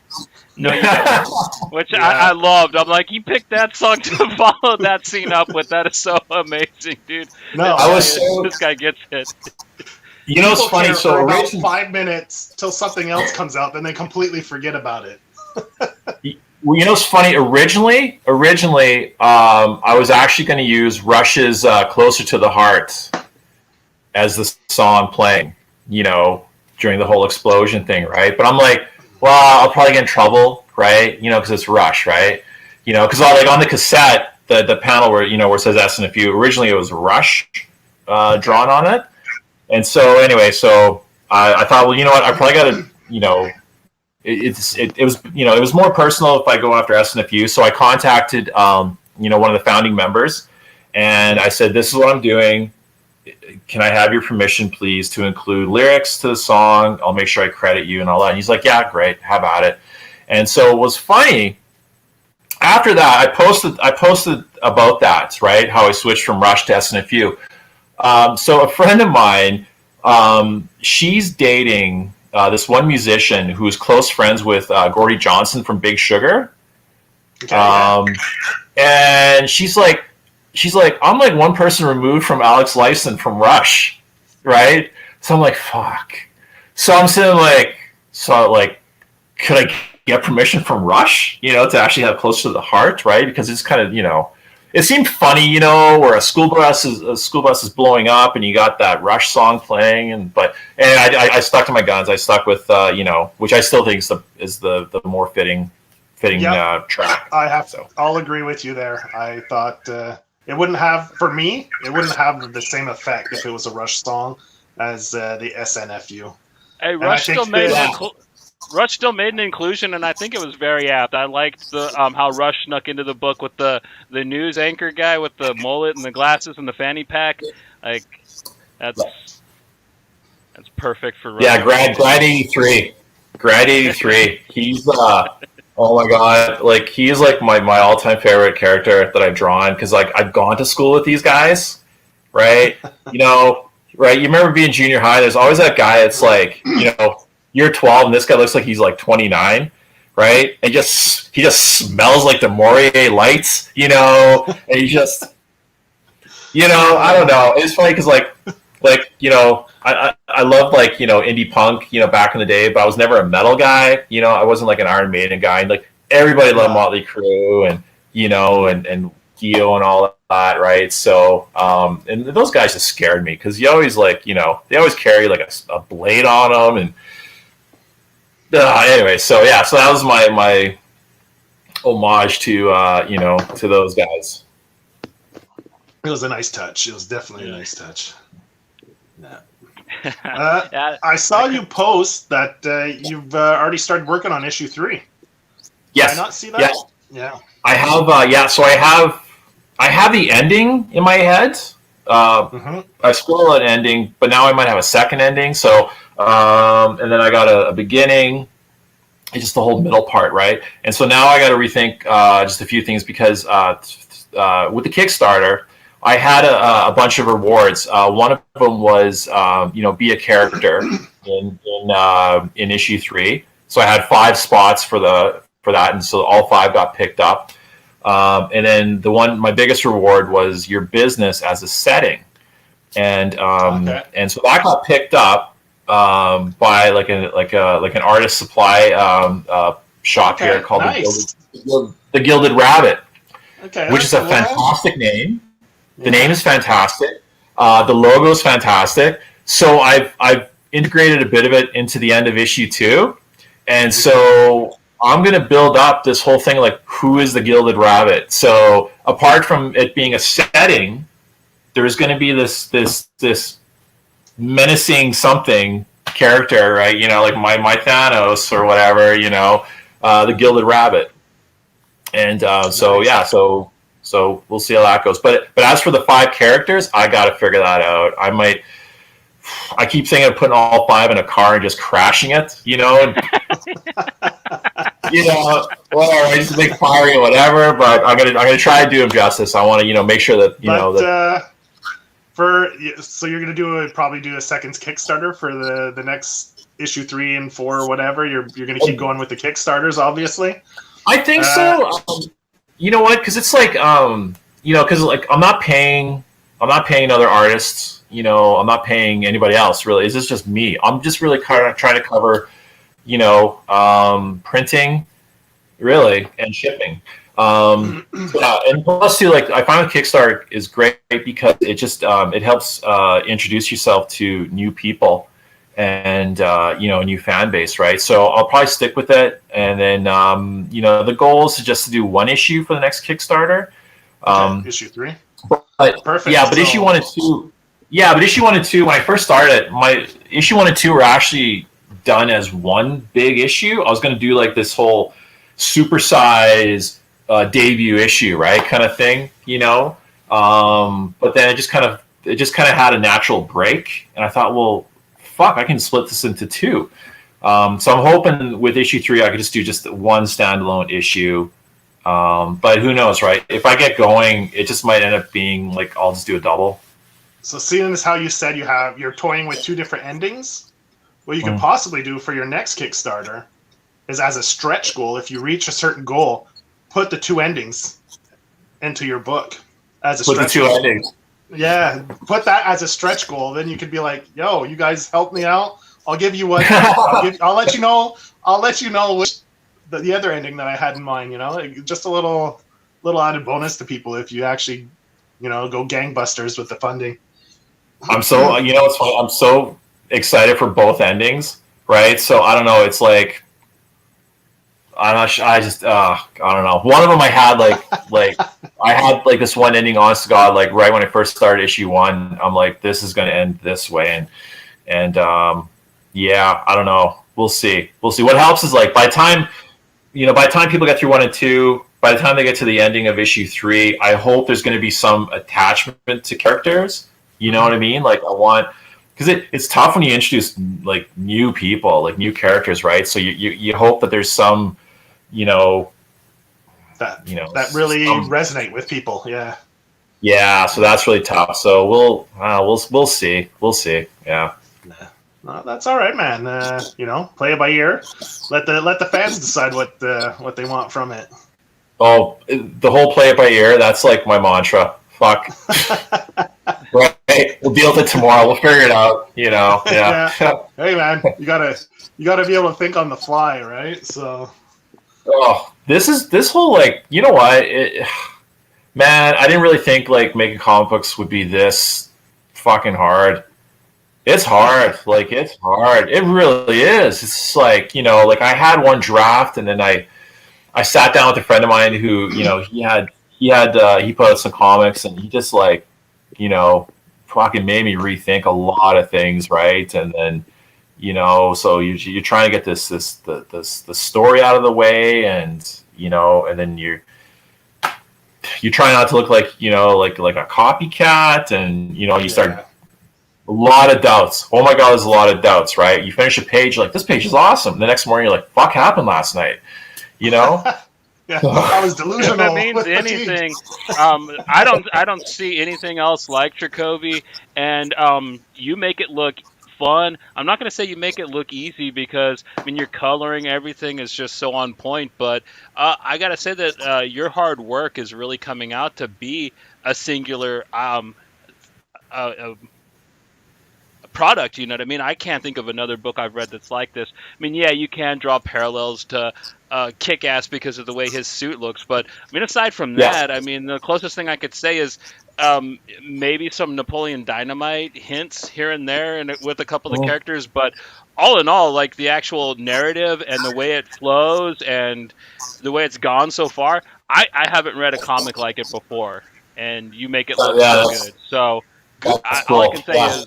No, you don't. Which I loved. I'm like, you picked that song to follow that scene up with. That is so amazing, dude. No, this guy gets it. You know, it's funny. So about 5 minutes till something else comes out, then they completely forget about it. Well, you know, it's funny. Originally, I was actually going to use Rush's "Closer to the Heart" as the song playing, you know, during the whole explosion thing, right? But I'm like, well, I'll probably get in trouble, right? You know, because it's Rush, right? You know, because like on the cassette, the panel where, you know, where it says SNFU, originally it was Rush drawn on it, and so anyway, I thought, well, you know what, I probably got to, you know. It was, you know, it was more personal if I go after SNFU. So I contacted, you know, one of the founding members, and I said, "This is what I'm doing. Can I have your permission, please, to include lyrics to the song? I'll make sure I credit you and all that." And he's like, "Yeah, great, have at it." And so it was funny. After that, I posted about that, right? How I switched from Rush to SNFU. So a friend of mine, she's dating this one musician who's close friends with Gordy Johnson from Big Sugar. Okay, and she's like, I'm like one person removed from Alex Lifeson from Rush, right? So I'm like, fuck. So I'm sitting like, could I get permission from Rush, you know, to actually have Close to the Heart, right? Because it's kind of, you know, it seemed funny, you know, where a school bus is blowing up and you got that Rush song playing, and I stuck to my guns. I stuck with you know, which I still think is the more fitting track. I'll agree with you there. I thought it wouldn't have the same effect if it was a Rush song as the SNFU. Hey, Rush still made an inclusion, and I think it was very apt. I liked the how Rush snuck into the book with the news anchor guy with the mullet and the glasses and the fanny pack. Like, that's perfect for Rush. Yeah, Grad 83. Grad 83. He's oh my god, like he's like my all-time favorite character that I've drawn, because like I've gone to school with these guys, right? You know, right? You remember being junior high? There's always that guy that's like, you know, you're 12 and this guy looks like he's like 29, right? And he just smells like the Morier lights, you know, and he just, you know, I don't know. It's funny because like, you know, I love like, you know, indie punk, you know, back in the day, but I was never a metal guy. You know, I wasn't like an Iron Maiden guy. And like everybody loved Motley Crue and, you know, and Dio and all that, right? So, and those guys just scared me because you always like, you know, they always carry like a blade on them. And anyway, so yeah, so that was my homage to, you know, to those guys. It was a nice touch. It was definitely a nice touch. Yeah. I saw you post that you've already started working on issue 3. Yes. Did I not see that? Yes. Yeah. I have, so I have the ending in my head. I still an ending, but now I might have a second ending. So, and then I got a beginning. It's just the whole middle part, right? And so now I got to rethink just a few things because with the Kickstarter, I had a bunch of rewards. One of them was, you know, be a character in issue 3. So I had 5 spots for that, and so all 5 got picked up. And then my biggest reward was your business as a setting, and and so that got picked up by like an artist supply shop here called the Gilded Rabbit, which is a fantastic name. The name is fantastic. The logo is fantastic. So I've integrated a bit of it into the end of issue 2, and so I'm going to build up this whole thing like, who is the Gilded Rabbit? So apart from it being a setting, there's going to be this menacing something character, right? You know, like my Thanos or whatever, you know, the Gilded Rabbit. And so we'll see how that goes. But as for the 5 characters, I got to figure that out. I keep thinking of putting all 5 in a car and just crashing it, you know, and, you know, whatever, just a big fire or whatever. But I'm gonna try to do him justice. I want to, you know, make sure that know that. So you're gonna probably do a second Kickstarter for the next issue 3 and 4 or whatever. You're gonna keep going with the Kickstarters, obviously. I think so. You know what? Because it's like, you know, because like I'm not paying other artists. You know, I'm not paying anybody else, really. It's just me. I'm just really kind of trying to cover, you know, printing, really, and shipping. And plus, too, like, I find Kickstarter is great because it just it helps introduce yourself to new people and, you know, a new fan base, right? So I'll probably stick with it. And then, you know, the goal is just to do 1 issue for the next Kickstarter. Issue 3? But, perfect. Yeah, but issue 1 and 2... Yeah, but issue 1 and 2, when I first started, my issue 1 and 2 were actually done as one big issue. I was going to do like this whole supersize debut issue, right, kind of thing, you know. But then it just kind of had a natural break, and I thought, well, fuck, I can split this into 2. So I'm hoping with issue 3, I could just do just one standalone issue. But who knows, right? If I get going, it just might end up being like I'll just do a double. So seeing as how you said you're toying with 2 different endings, what you could possibly do for your next Kickstarter is, as a stretch goal, if you reach a certain goal, put the 2 endings into your book as a stretch goal. Put the 2 endings. Yeah, put that as a stretch goal. Then you could be like, "Yo, you guys help me out. I'll give you what. I'll let you know. I'll let you know which the other ending that I had in mind. You know, just a little added bonus to people if you actually, you know, go gangbusters with the funding." I'm so, you know, it's funny. I'm so excited for both endings, right? So I don't know. It's like, I'm not sure. I don't know. One of them I had I had like this one ending, honest to God, like right when I first started issue 1, I'm like, this is going to end this way. And yeah, I don't know. We'll see. What helps is like by the time people get through 1 and 2, by the time they get to the ending of issue 3, I hope there's going to be some attachment to characters. You know what I mean? Like I want, because it's tough when you introduce like new people, like new characters, right? So you hope that there's some, you know, that really resonate with people. Yeah. Yeah. So that's really tough. So we'll see. Yeah. That's all right, man. Play it by ear. Let the fans decide what they want from it. Oh, the whole play it by ear. That's like my mantra. Fuck. Right. We'll deal with it tomorrow. We'll figure it out. Yeah. Hey, man, you gotta be able to think on the fly, right? So. Oh, this whole like, you know what? Man, I didn't really think like making comic books would be this fucking hard. It's hard. Like, it's hard. It really is. It's like, like I had one draft, and then I sat down with a friend of mine who, he put out some comics, and he just like, fucking made me rethink a lot of things, right? And then, so you're trying to get the story out of the way, and and then you try not to look like like a copycat, and you start. A lot of doubts. Oh my God, there's a lot of doubts, right? You finish a page, you're like, this page is awesome. The next morning, you're like, fuck happened last night? Yeah, I was delusional. If it means anything, I don't see anything else like TRAKOVI, and you make it look fun. I'm not going to say you make it look easy, because your coloring, everything is just so on point. But I got to say that your hard work is really coming out to be a singular product. You know what I mean? I can't think of another book I've read that's like this. Yeah, you can draw parallels to Kick-Ass because of the way his suit looks, but aside from that, the closest thing I could say is maybe some Napoleon Dynamite hints here and there, and with a couple of the characters, but all in all, like the actual narrative and the way it flows and the way it's gone so far, I haven't read a comic like it before, and you make it look so good. So all I can say is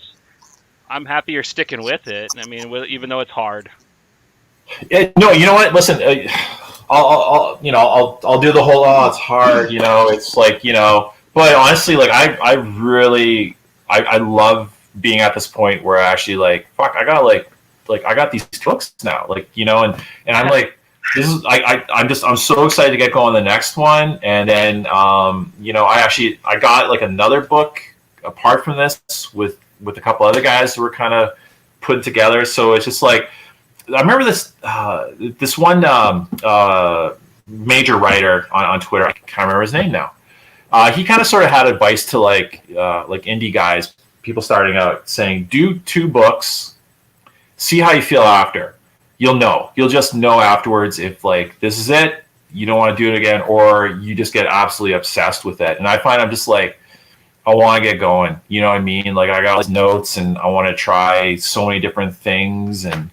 I'm happy you're sticking with it. Even though it's hard. No, you know what? Listen, I'll do the whole. Oh, it's hard. It's like But honestly, like I really love being at this point where I actually like fuck. I got these books now. And I'm like. This is I'm so excited to get going on the next one, and then I got like another book apart from this with a couple other guys who were kind of put together. So it's just like I remember this one major writer on Twitter. I can't remember his name now. He kind of sort of had advice to like indie guys, people starting out, saying do 2 books, see how you feel after. You'll just know afterwards if like this is it, you don't want to do it again, or you just get absolutely obsessed with it. And I find I'm just like, I want to get going. You know what I mean? Like I got like notes, and I want to try so many different things, and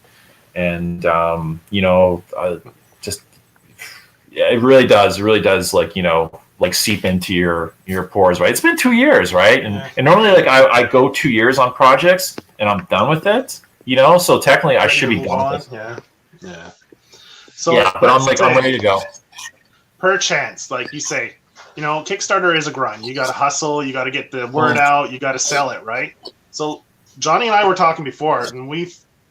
just it really does like seep into your pores, right? It's been 2 years, right? And normally like I go 2 years on projects and I'm done with it. So technically I should be done with it. Yeah. So but I'm ready to go. Per chance, like you say, Kickstarter is a grind. You got to hustle. You got to get the word out. You got to sell it, right? So Johnny and I were talking before, and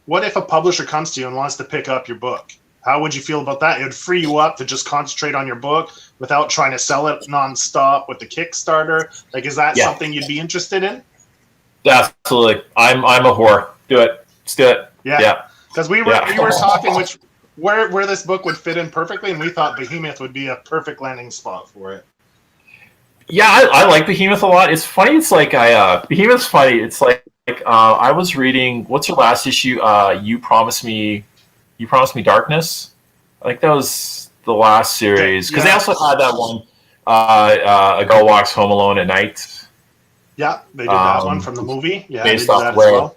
what if a publisher comes to you and wants to pick up your book? How would you feel about that? It would free you up to just concentrate on your book without trying to sell it nonstop with the Kickstarter. Like, is that something you'd be interested in? Absolutely. I'm a whore. Do it. Let's do it. Yeah. Because we were talking where this book would fit in perfectly, and we thought Behemoth would be a perfect landing spot for it. Yeah, I like Behemoth a lot. It's funny. It's like Behemoth's funny. It's like I was reading. What's your last issue? You Promised Me Darkness. I think that was the last series, because they also had that one. A Girl Walks Home Alone at Night. Yeah, they did that one from the movie. Yeah, based off where.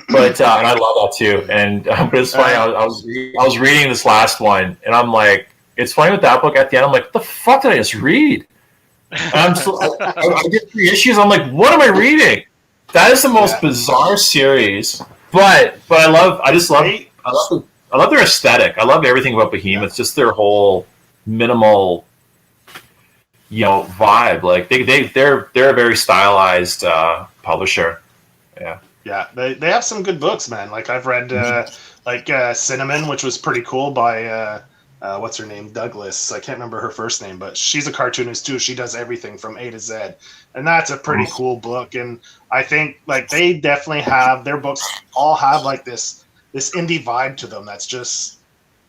But and I love that too. And but it's funny. I was reading this last one, and I'm like, it's funny with that book. At the end, I'm like, what the fuck did I just read? And I get 3 issues. I'm like, what am I reading? That is the most bizarre series. But I love their aesthetic. I love everything about Behemoth. It's just their whole minimal, vibe. Like they're a very stylized publisher. Yeah. Yeah, they have some good books, man. Like I've read like Cinnamon, which was pretty cool by what's her name? Douglas. I can't remember her first name, but she's a cartoonist too. She does everything from A to Z, and that's a pretty cool book. And I think like they definitely have their books all have like this indie vibe to them. That's just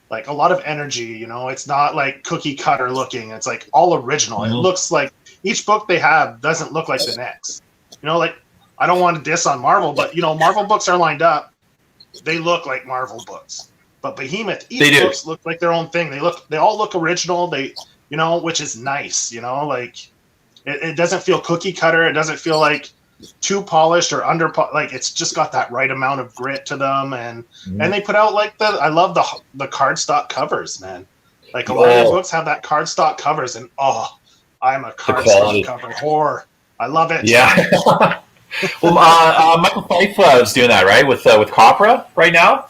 like a lot of energy. You know, it's not like cookie cutter looking. It's like all original. It looks like each book they have doesn't look like the next. You know, like I don't want to diss on Marvel, but you know, Marvel books are lined up. They look like Marvel books. But Behemoth, each books look like their own thing. They all look original. They, you know, which is nice. You know, like it doesn't feel cookie cutter. It doesn't feel like too polished or under. Like it's just got that right amount of grit to them. And they put out like I love the cardstock covers, man. Like a lot of their books have that cardstock covers, and I'm a cardstock cover whore. I love it. Yeah. Well, Michael Fife is doing that, right? With Copra right now.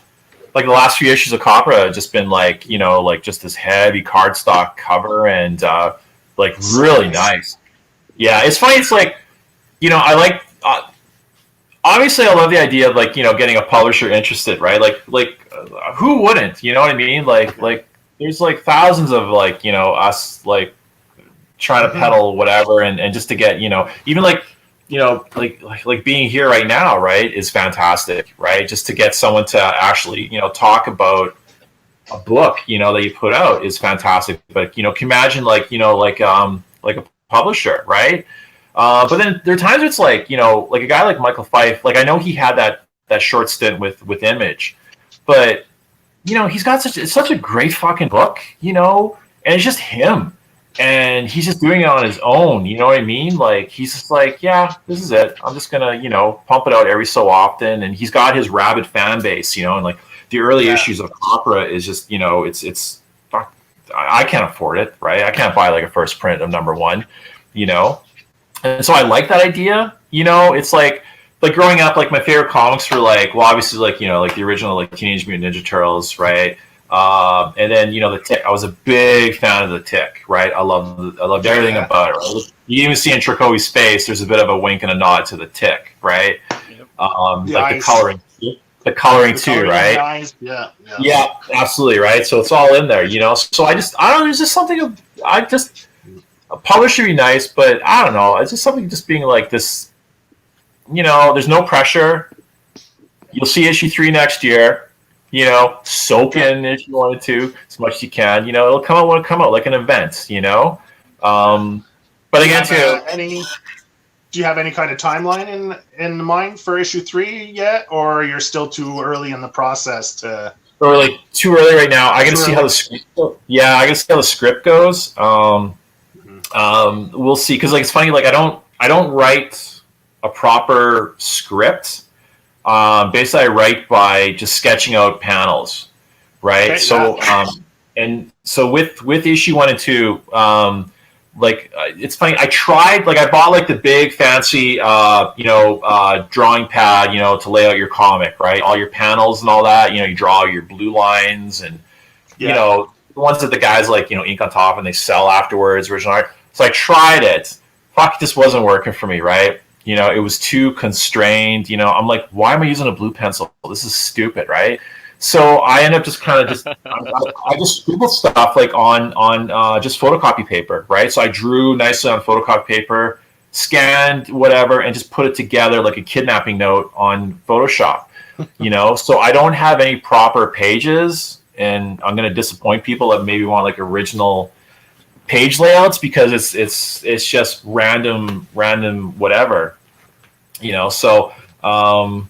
Like the last few issues of Copra have just been like, you know, like just this heavy cardstock cover and like really nice. Yeah, it's funny. It's like, you know, I like. Obviously, I love the idea of like, you know, getting a publisher interested, right? Like who wouldn't? You know what I mean? Like there's like thousands of like, you know, us like trying to peddle whatever and just to get, you know, even like. You know, like being here right now, right, is fantastic, right? Just to get someone to actually, you know, talk about a book, you know, that you put out is fantastic. But you know, can you imagine like, you know, like a publisher, right? But then there are times it's like, you know, like a guy like Michael Fife, like I know he had that short stint with Image, but you know, he's got such a great fucking book, you know, and it's just him. And he's just doing it on his own, you know what I mean? Like, he's just like, yeah, this is it. I'm just going to, you know, pump it out every so often. And he's got his rabid fan base, you know, and like the early issues of Opera is just, you know, it's I can't afford it, right? I can't buy like a first print of #1, you know? And so I like that idea, you know? It's like growing up, like my favorite comics were like, well, obviously like, you know, like the original like Teenage Mutant Ninja Turtles, right? And then, you know, the Tick. I was a big fan of the Tick, right? I loved everything about it. Right? You even see in TRAKOVI's face, there's a bit of a wink and a nod to the Tick, right? Yep. Like the coloring too, right? Yeah, absolutely, right. So it's all in there, you know. So I don't know. There's just something. A publisher would be nice, but I don't know. It's just something just being like this. You know, there's no pressure. You'll see issue 3 next year. You know, soak in if you wanted to, as much as you can. You know, it'll come out when it come out, like an event. You know, but again, do you have any kind of timeline in mind for issue 3 yet, or you're still too early in the process to? Or like too early right now. I got to see how the script. Yeah, I got to see how the script goes. We'll see, because like it's funny. Like I don't write a proper script. Basically, I write by just sketching out panels, right? Okay, so, and so with issue 1 and 2, it's funny. I bought like the big fancy, drawing pad, you know, to lay out your comic, right? All your panels and all that. You know, you draw your blue lines and you know the ones that the guys like, you know, ink on top and they sell afterwards, original art. So I tried it. Fuck, it just wasn't working for me, right? You know, it was too constrained. You know, I'm like, why am I using a blue pencil? This is stupid, right? So I end up just kind of I just scribbled stuff like on just photocopy paper, right? So I drew nicely on photocopy paper, scanned whatever, and just put it together like a kidnapping note on Photoshop. You know, so I don't have any proper pages, and I'm going to disappoint people that maybe want like original page layouts, because it's just random whatever, you know. So we'll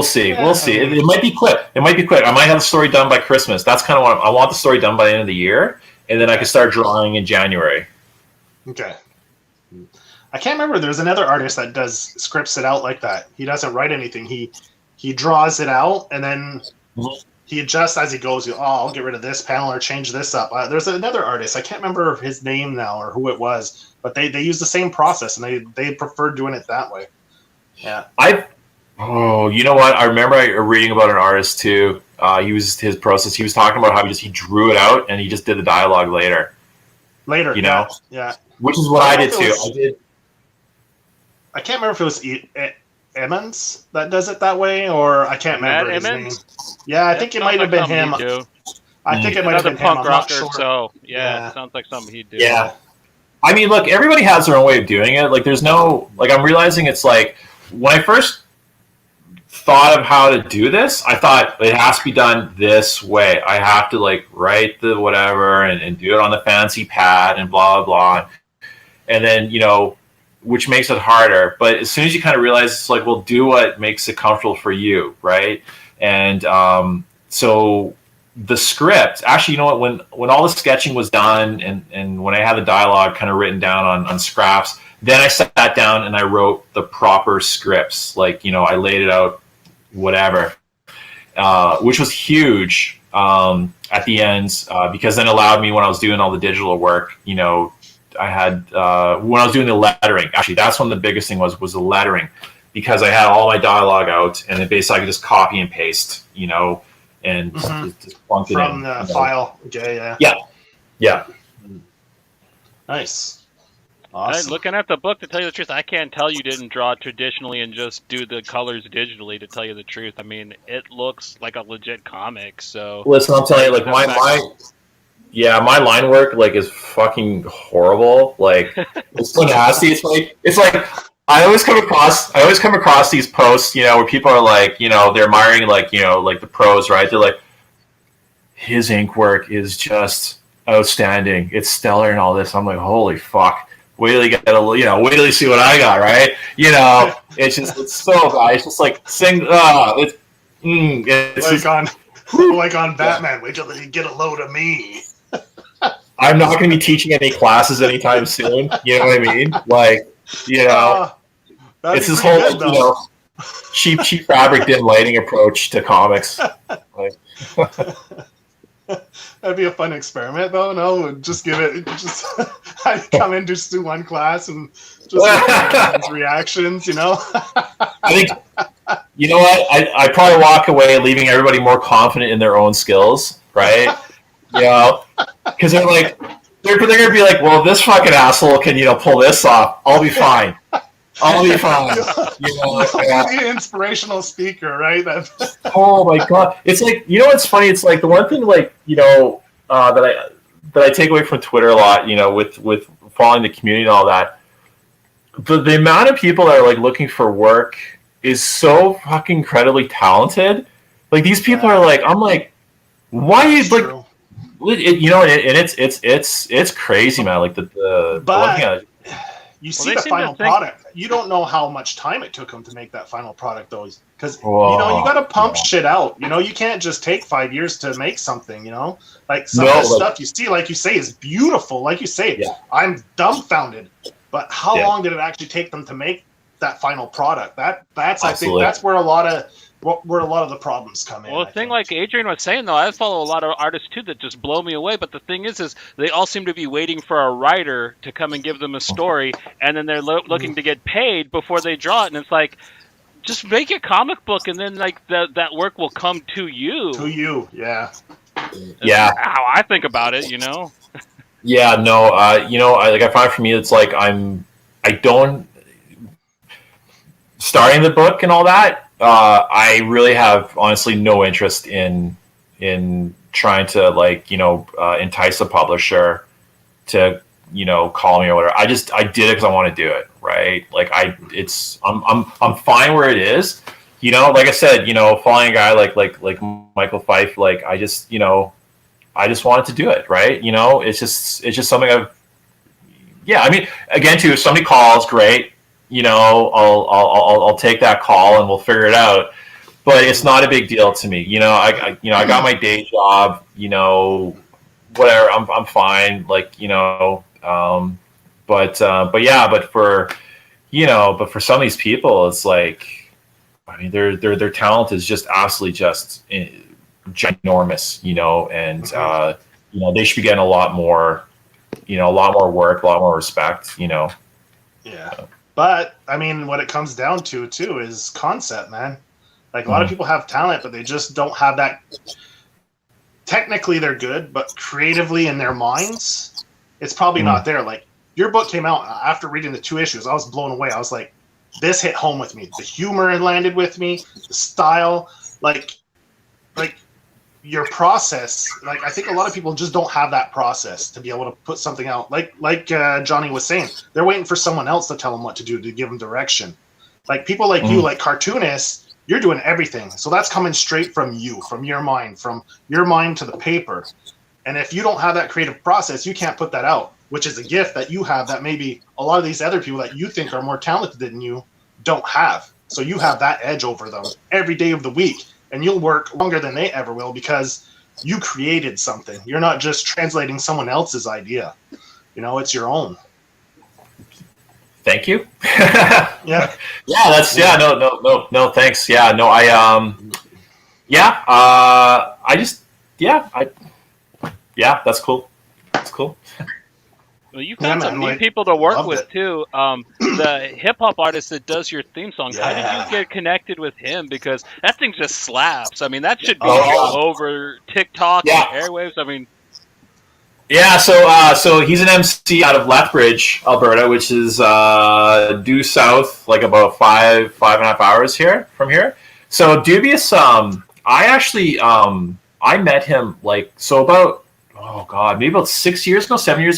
see. It might be quick. I might have the story done by Christmas. That's kind of what I want, the story done by the end of the year, and then I can start drawing in January. Okay. I can't remember. There's another artist that scripts it out like that. He doesn't write anything. He draws it out, and then he adjusts as he goes. I'll get rid of this panel or change this up. There's another artist. I can't remember his name now or who it was, but they use the same process, and they prefer doing it that way. Yeah. You know what? I remember reading about an artist too. He used his process. He was talking about how he drew it out and he just did the dialogue later. You know? Yeah. Which is what I did too. I can't remember if it was Emmons that does it that way, or I can't remember his name. Yeah, I think it might have been him. I think it might have Another been him. punk I'm not rocker, sure. so Yeah. it sounds like something he'd do. Yeah. I mean, look, everybody has their own way of doing it. Like, there's no, like, I'm realizing it's like, when I first thought of how to do this, I thought it has to be done this way. I have to, like, write the whatever and do it on the fancy pad and blah, blah, blah. And then, you know, which makes it harder. But as soon as you kind of realize, it's like, well, do what makes it comfortable for you, right? And so the script, actually, you know what, when all the sketching was done and when I had the dialogue kind of written down on scraps, then I sat down and I wrote the proper scripts. Like, you know, I laid it out, whatever, which was huge at the end, because then it allowed me, when I was doing all the digital work, you know, I had, when I was doing the lettering, actually, that's one of the biggest thing was the lettering, because I had all my dialogue out, and then basically I could just copy and paste, you know, and just plunk it From in. the file. Okay, yeah. Yeah. Yeah. Nice. Hey, Awesome. looking at the book, to tell you the truth, I can't tell you didn't draw traditionally and just do the colors digitally, to tell you the truth. I mean, it looks like a legit comic, so... Listen, I'm telling you, like, my line work, like, is fucking horrible. Like, it's so nasty. It's like I always come across these posts, you know, where people are like, you know, they're admiring, like, you know, like the pros, right? They're like, his ink work is just outstanding. It's stellar and all this. I'm like, holy fuck. Wait till you get wait till you see what I got, right? You know, it's so bad. It's just like it's like just, on Batman. Wait till you get a load of me. I'm not going to be teaching any classes anytime soon. You know what I mean? Like, you know, it's this whole good, you know, cheap fabric dim lighting approach to comics. Like, that'd be a fun experiment, though. No, just give it. Just I'd come in, just do one class, and just reactions. You know. I think, you know what? I probably walk away leaving everybody more confident in their own skills, right? You know, because they're like, they're going to be like, well, this fucking asshole can, you know, pull this off. I'll be fine. You know, the inspirational speaker, right? Oh my god! It's like, you know what's funny? It's like the one thing, like, you know, that I take away from Twitter a lot, you know, with following the community and all that. The amount of people that are like looking for work is so fucking incredibly talented. Like, these people are like, I'm like, why is like, you know, and it's crazy, man. Like the you see the final product. You don't know how much time it took them to make that final product, though, because you know, you got to pump shit out. You know, you can't just take 5 years to make something. You know, like some of the stuff you see, like you say, is beautiful. Like you say, I'm dumbfounded. But how long did it actually take them to make that final product? That's I think that's where a lot of the problems come in. Well, the thing, like Adrian was saying, though, I follow a lot of artists too that just blow me away. But the thing is they all seem to be waiting for a writer to come and give them a story, and then they're looking to get paid before they draw it. And it's like, just make a comic book, and then like that work will come to you. To you, yeah. That's how I think about it, you know. Yeah, no, you know, I find for me, it's like starting the book and all that. I really have honestly no interest in trying to, like, you know, entice a publisher to, you know, call me or whatever. I did it because I want to do it, right? Like, I'm fine where it is. You know, like I said, you know, following a guy like Michael Fife, like, I just wanted to do it, right? You know, it's just something I mean, again, too, if somebody calls, great. You know, I'll take that call and we'll figure it out. But it's not a big deal to me. You know, I got my day job. You know, whatever. I'm fine. Like, you know, but for some of these people, it's like, I mean, their talent is just absolutely just ginormous. You know, and you know, they should be getting a lot more work, a lot more respect. You know. Yeah. But, I mean, what it comes down to, too, is concept, man. Like, a lot of people have talent, but they just don't have that. Technically, they're good, but creatively in their minds, it's probably not there. Like, your book came out after reading the 2 issues. I was blown away. I was like, this hit home with me. The humor landed with me. The style. Like your process, like I think a lot of people just don't have that process to be able to put something out. Like Johnny was saying, they're waiting for someone else to tell them what to do, to give them direction. Like people like you, like cartoonists, you're doing everything. So that's coming straight from you, from your mind to the paper. And if you don't have that creative process, you can't put that out, which is a gift that you have that maybe a lot of these other people that you think are more talented than you don't have. So you have that edge over them every day of the week. And you'll work longer than they ever will because you created something. You're not just translating someone else's idea. You know, it's your own. Thank you. Yeah. No, thanks. Yeah, no, that's cool. That's cool. Well, you've got some neat people to work with too. The hip hop artist that does your theme song. How did you get connected with him? Because that thing just slaps. I mean, that should be all over TikTok and airwaves. I mean, so he's an MC out of Lethbridge, Alberta, which is due south, like about 5.5 hours from here. So Dubious, I actually I met him about maybe about 7 years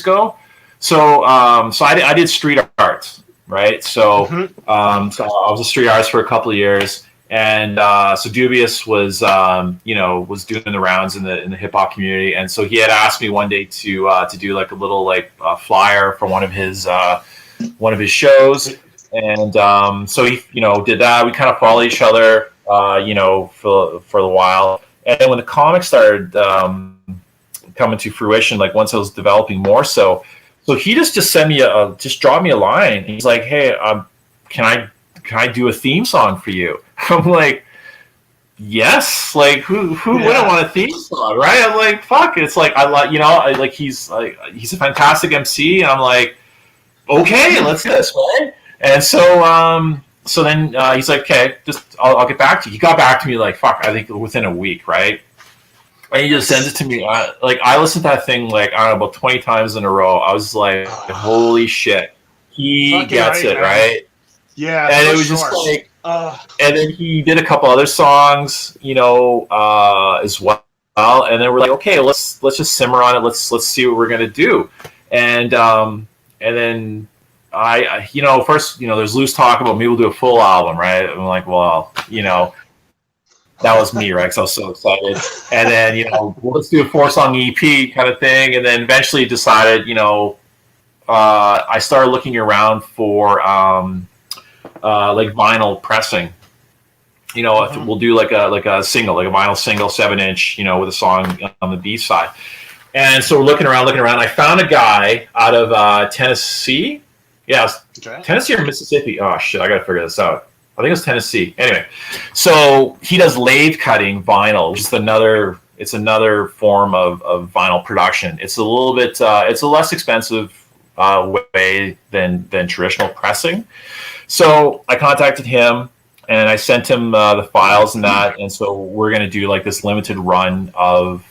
ago. So I did street art, right? So so I was a street artist for a couple of years, and so Dubious was was doing the rounds in the hip hop community, and so he had asked me one day to do like a little flyer for one of his shows, and so he did that. We kind of followed each other for a while, and then when the comics started coming to fruition, like once I was developing more so he just sent me just dropped me a line. He's like, hey, can I do a theme song for you? I'm like, yes. Like who wouldn't want a theme song, right? I'm like, fuck. It's like he's a fantastic MC, and I'm like, okay, let's do this, right? And so then he's like, okay, just I'll get back to you. He got back to me I think within a week, right? And he just sends it to me. I listened to that thing about 20 times in a row. I was like, holy shit, he gets it, right? Yeah, and it was just and then he did a couple other songs, as well. And then we're like, okay, let's just simmer on it. Let's see what we're gonna do. And then I first there's loose talk about maybe we'll do a full album, right? I'm like, well, that was me, right? Because I was so excited. And then, let's do a 4-song EP kind of thing. And then eventually decided, I started looking around for vinyl pressing. We'll do like a single, like a vinyl single, 7-inch, with a song on the B side. And so we're looking around. I found a guy out of Tennessee. Yeah, Tennessee or Mississippi. Oh shit, I gotta figure this out. I think it was Tennessee. Anyway, so he does lathe cutting vinyl, which is another form of vinyl production. It's a little bit, it's a less expensive way than traditional pressing. So I contacted him and I sent him the files and that. And so we're going to do this limited run of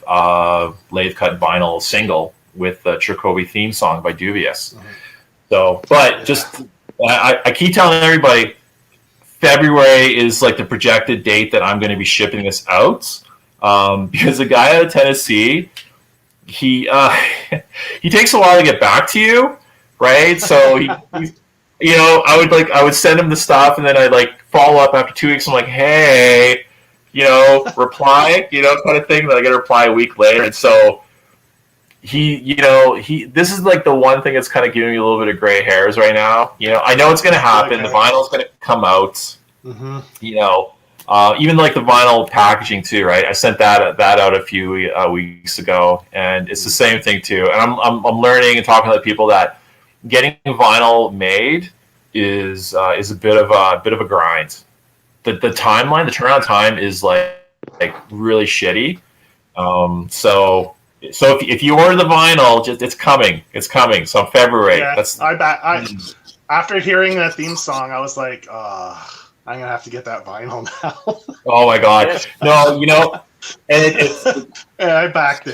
lathe cut vinyl single with the TRAKOVI theme song by Dubious. So, but I keep telling everybody, February is the projected date that I'm going to be shipping this out, because the guy out of Tennessee, he takes a while to get back to you, right? So I would send him the stuff, and then I'd follow up after 2 weeks. I'm like, hey, reply, kind of thing. Then I get a reply a week later, and so this is the one thing that's kind of giving me a little bit of gray hairs right now. I know it's going to happen. The vinyl's going to come out. Even the vinyl packaging too, right? I sent that out a few weeks ago, and it's the same thing too. And I'm learning and talking to people that getting vinyl made is a bit of a grind. The timeline, the turnaround time is really shitty. So if you order the vinyl, it's coming. It's coming. So February. Yeah, after hearing that theme song, I was like, I'm gonna have to get that vinyl now. Oh my god! No, and I backed it.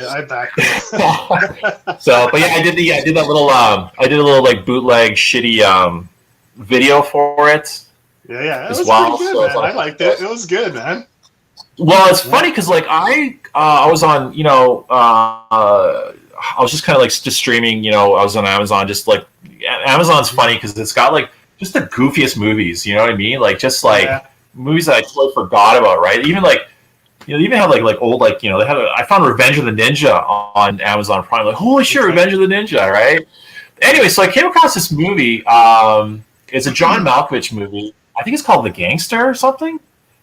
So, but yeah, I did that little a little bootleg shitty video for it. Yeah, it was pretty good, man. I liked it. It was good, man. Well, it's funny because like I was on, I was just kind of like just streaming, I was on Amazon, just like Amazon's funny because it's got like just the goofiest movies, you know what I mean? Like just like movies that I totally forgot about, right? Even like, they even have like old, like, they had I found Revenge of the Ninja on Amazon Prime. Like, holy shit, Revenge of the Ninja, right? Anyway, so I came across this movie. It's a John Malkovich movie. I think it's called The Gangster or something.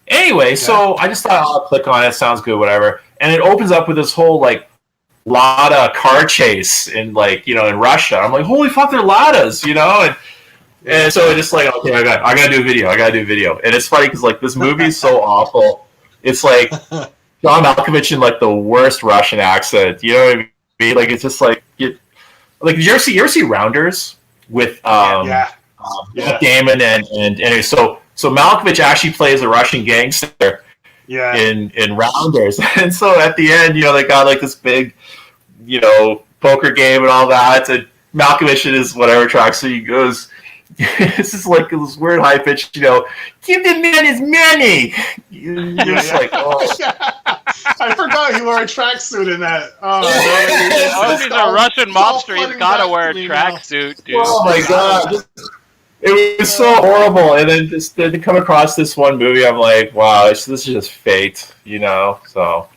Anyway, so I just thought I'll click on it. Sounds good, whatever. And it opens up with this whole like Lada car chase in like in Russia. I'm like, holy fuck, they're Ladas, and so it's just like, okay, I gotta do a video. And it's funny because like this movie is so awful. It's like John Malkovich in like the worst Russian accent. You know what I mean? Like it's just like did you ever see Rounders with Damon and anyway, so Malkovich actually plays a Russian gangster in Rounders. And so at the end, they got like this big, poker game and all that. And Malkovich in his whatever tracksuit, he goes, this is like this weird high pitch, give the man his money. You're just like, oh. I forgot he wore a tracksuit in that. Oh, he's a Russian mobster. He's gotta wear a tracksuit, dude. Oh my god. It was so horrible, and then just to come across this one movie, I'm like, wow, this is just fate, So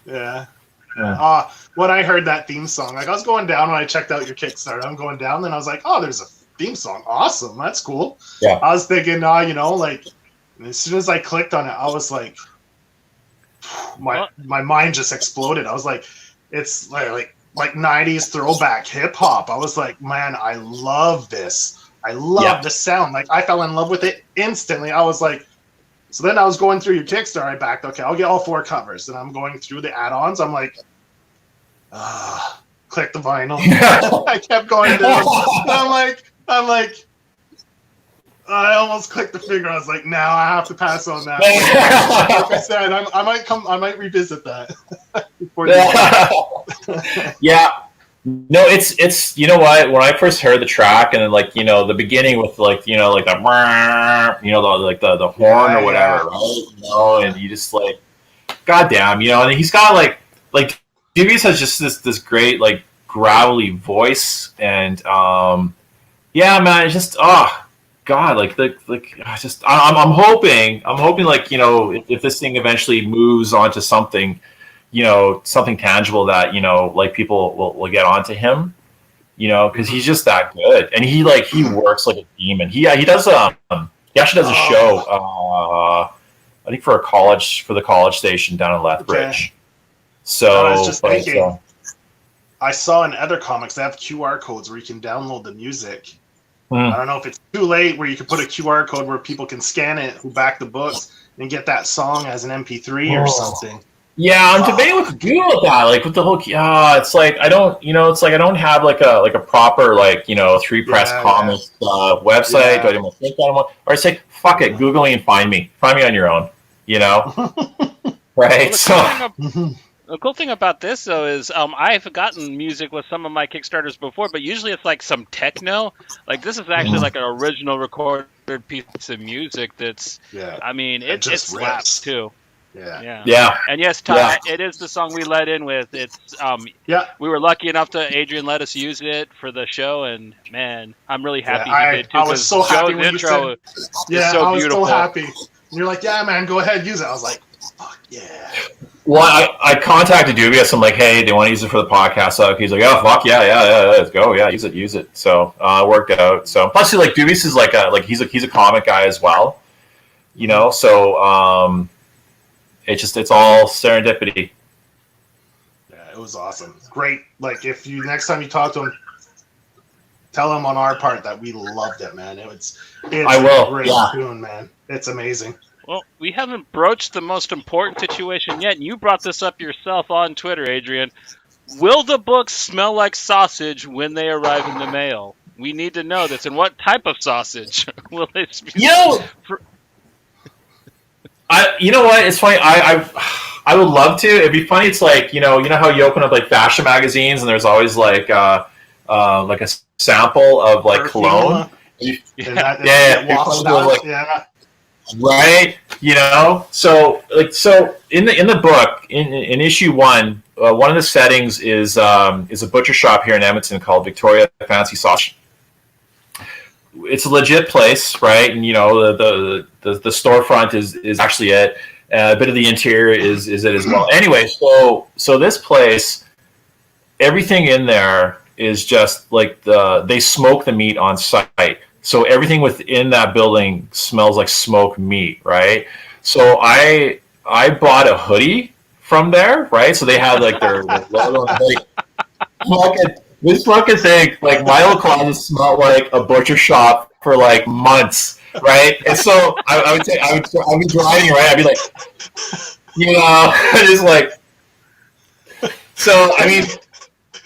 when I heard that theme song, like I was going down when I checked out your Kickstarter, I'm going down, and I was like, oh, there's a theme song, awesome, that's cool. Yeah, I was thinking, like as soon as I clicked on it, I was like, my mind just exploded. I was like, it's like 90s throwback hip hop. I was like, man, I love this. I love the sound. Like, I fell in love with it instantly. I was like, so then I was going through your Kickstarter. I backed, okay, I'll get all 4 covers. And I'm going through the add-ons. I'm like, click the vinyl. I kept going down. I'm like, I almost clicked the figure. I was like, now I have to pass on that. Like I said, I might revisit that. Yeah. No, it's you know what? When I first heard the track and then like the beginning with like the horn or whatever, right? And you just like, goddamn, and he's got like Dubious has just this great like gravelly voice and man, it's just God, I'm hoping like if this thing eventually moves onto something. Something tangible that like people will get onto him, because he's just that good, and he works like a demon. He does he actually does a show I think for the college station down in Lethbridge. Okay. So I was just thinking, I saw in other comics they have QR codes where you can download the music. I don't know if it's too late where you can put a QR code where people can scan it who back the books and get that song as an MP3 or something. Yeah, I'm debating what to do with that. Like with the whole, it's like I don't, I don't have like a proper 3 press comics website. Yeah. Do I even think that one? Or I say, fuck it, Google me and find me on your own. Right? The cool thing about this though is I've gotten music with some of my Kickstarters before, but usually it's like some techno. Like this is actually like an original recorded piece of music. That's I mean it slaps too. Yeah. And yes, Todd, it is the song we let in with. It's we were lucky enough to Adrian let us use it for the show, and man, I'm really happy he did too. I was so happy when intro you said, so I was beautiful. so happy. And you're like, yeah, man, go ahead, use it. I was like, fuck yeah. Well, I contacted Dubious. I'm like, hey, they want to use it for the podcast. So he's like, oh, fuck yeah, let's go, use it. So it worked out. So plus, Dubious is he's a comic guy as well, So it's all serendipity. Yeah, it was awesome. Great. Like if you next time you talk to him, tell him on our part that we loved it, man. It's I will. A great tune, man. It's amazing. Well, we haven't broached the most important situation yet, and you brought this up yourself on Twitter, Adrian. Will the books smell like sausage when they arrive in the mail? We need to know this. And what type of sausage will they smell? You know what? It's funny. I would love to. It'd be funny. It's like you know how you open up like fashion magazines and there's always like a sample of like cologne. Yeah. Right. You know, so in the book in issue 1, one of the settings is a butcher shop here in Edmonton called Victoria Fancy Sausage. It's a legit place, right? And you know the storefront is actually it. A bit of the interior is it as well. Anyway, so this place, everything in there is just like they smoke the meat on site. So everything within that building smells like smoked meat, right? So I bought a hoodie from there, right? So they had like their logo. This fucking thing, like my old closet smelled like a butcher shop for like months, right? And so I'd be driving, right? I'd be like, you know, just like, so I mean.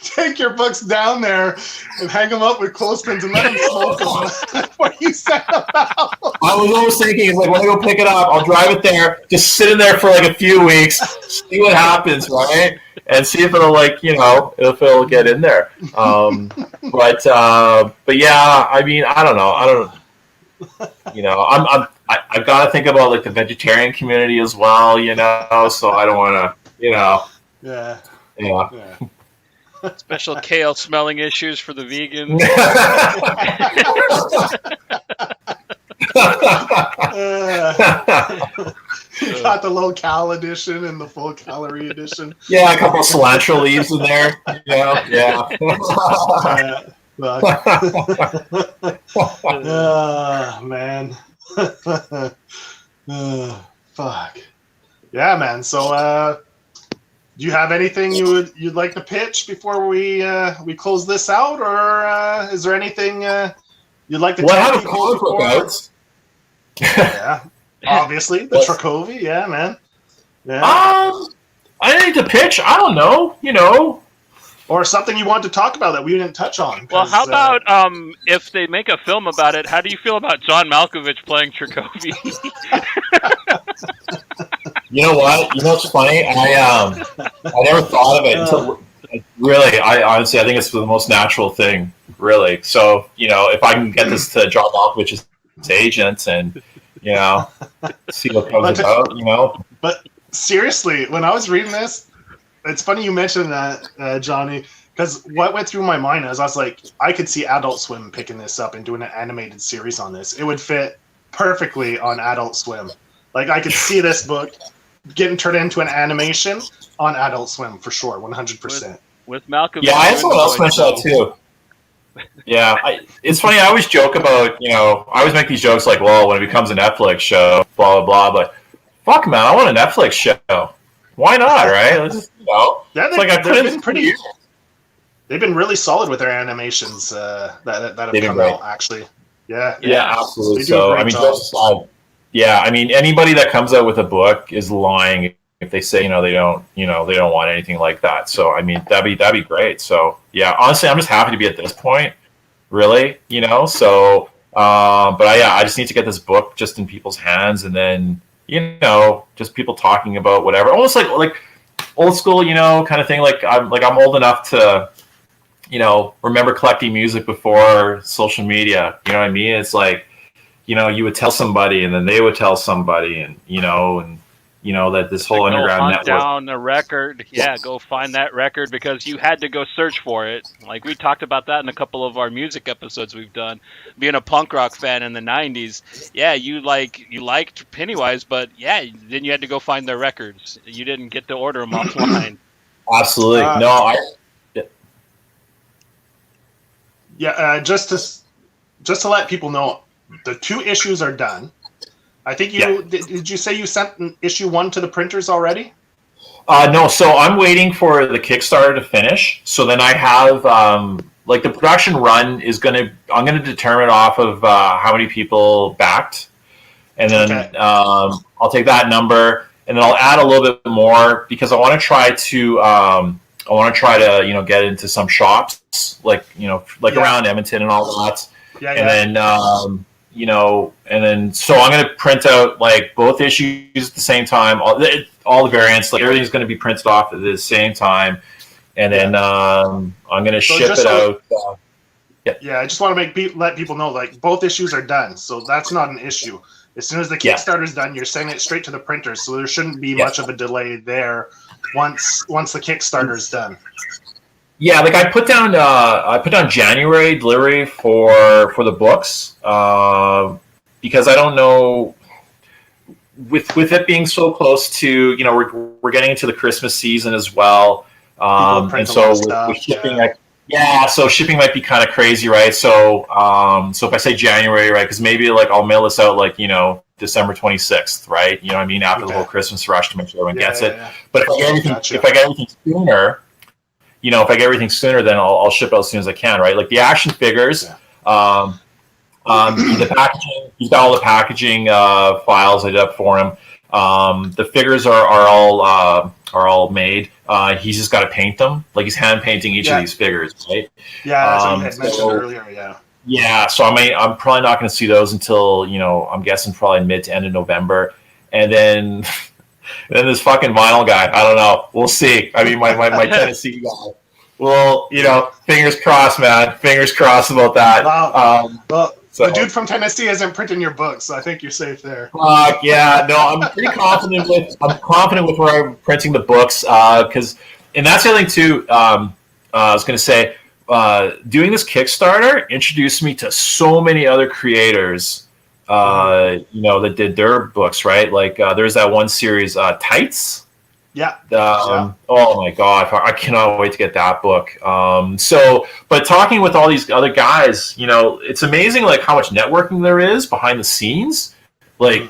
Take your books down there and hang them up with clothespins and let them smoke them. What you said about? I was always thinking, it's like when I go pick it up, I'll drive it there, just sit in there for like a few weeks, see what happens, right? And see if it'll like, you know, if it'll get in there. But yeah, I mean, I don't know. You know, I've got to think about like the vegetarian community as well, you know. So I don't want to, you know. Yeah. Special kale smelling issues for the vegans. Got the low cal edition and the full calorie edition. Yeah, a couple of cilantro leaves in there. Yeah. Man. Fuck. Yeah, man. So, do you have anything you'd like to pitch before we close this out, or is there anything you'd like to tell people before? Yeah, obviously the TRAKOVI. Yeah, man. Yeah. I need to pitch. I don't know. You know, or something you want to talk about that we didn't touch on. Well, how about if they make a film about it? How do you feel about John Malkovich playing TRAKOVI? You know what? You know what's funny? I never thought of it until really. I honestly, I think it's the most natural thing, really. So you know, if I can get this to John Malkovich's agents and you know, see what comes about, you know. But seriously, when I was reading this, it's funny you mentioned that, Johnny, because what went through my mind is I was like, I could see Adult Swim picking this up and doing an animated series on this. It would fit perfectly on Adult Swim. Like I could see this book getting turned into an animation on Adult Swim for sure, 100%. With Malcolm. Yeah, I had someone else mention that too. Yeah, it's funny. I always joke about, you know, I always make these jokes like, well, when it becomes a Netflix show, blah, blah, blah. But fuck, man, I want a Netflix show. Why not, right? Let's just, you know, yeah, it's like I put in pretty. They've been really solid with their animations that have come out, actually. Yeah, absolutely. So, I mean, yeah, I mean, anybody that comes out with a book is lying if they say, they don't want anything like that. So, I mean, that'd be great. So, yeah, honestly, I'm just happy to be at this point, really, So, but I just need to get this book just in people's hands, and then, just people talking about whatever, almost like old school, kind of thing. Like I'm old enough to, remember collecting music before social media. You know what I mean? It's like, you would tell somebody, and then they would tell somebody, and that this whole underground network. Down a record, go find that record, because you had to go search for it. Like we talked about that in a couple of our music episodes we've done. Being a punk rock fan in the '90s, you liked Pennywise, but then you had to go find their records. You didn't get to order them offline. Absolutely, just to let people know, the 2 issues are done. I think did you say you sent issue 1 to the printers already? No, so I'm waiting for the Kickstarter to finish. So then I have the production run I'm gonna determine off of how many people backed, and then I'll take that number, and then I'll add a little bit more, because I want to try to get into some shops around Edmonton and all that. And then so I'm going to print out both issues at the same time, all the variants, everything's going to be printed off at the same time, and then I'm going to ship it out. Yeah, I just want to let people know, like, both issues are done, so that's not an issue. As soon as the Kickstarter's done, you're sending it straight to the printers, so there shouldn't be much of a delay there once the Kickstarter's done. Yeah, like I put down January delivery for the books because I don't know, with it being so close to, you know, we're getting into the Christmas season as well, and so with shipping, so shipping might be kind of crazy, right? So so if I say January, right, because maybe like I'll mail this out like, you know, December 26th, right? You know what I mean, after the whole Christmas rush to make sure everyone gets it. But if I get everything sooner, you know, if I get everything sooner, then I'll ship it as soon as I can, right? Like the action figures, the packaging, he's got all the packaging files I did up for him. The figures are all made. He's just got to paint them. Like he's hand painting each of these figures, right? Yeah, that's what you had mentioned earlier. Yeah. Yeah, so I'm probably not going to see those until, you know, I'm guessing probably mid to end of November, and then this fucking vinyl guy. I don't know. We'll see. I mean, my Tennessee guy. Well, you know, fingers crossed, man. Fingers crossed about that. Wow. The dude from Tennessee isn't printing your books, so I think you're safe there. Yeah, no, I'm pretty confident with where I'm printing the books, because, and that's the other thing too. I was going to say, doing this Kickstarter introduced me to so many other creators, you know, that did their books, right? Like there's that one series, Tights. Yeah. Oh my God, I cannot wait to get that book. But talking with all these other guys, you know, it's amazing like how much networking there is behind the scenes. Like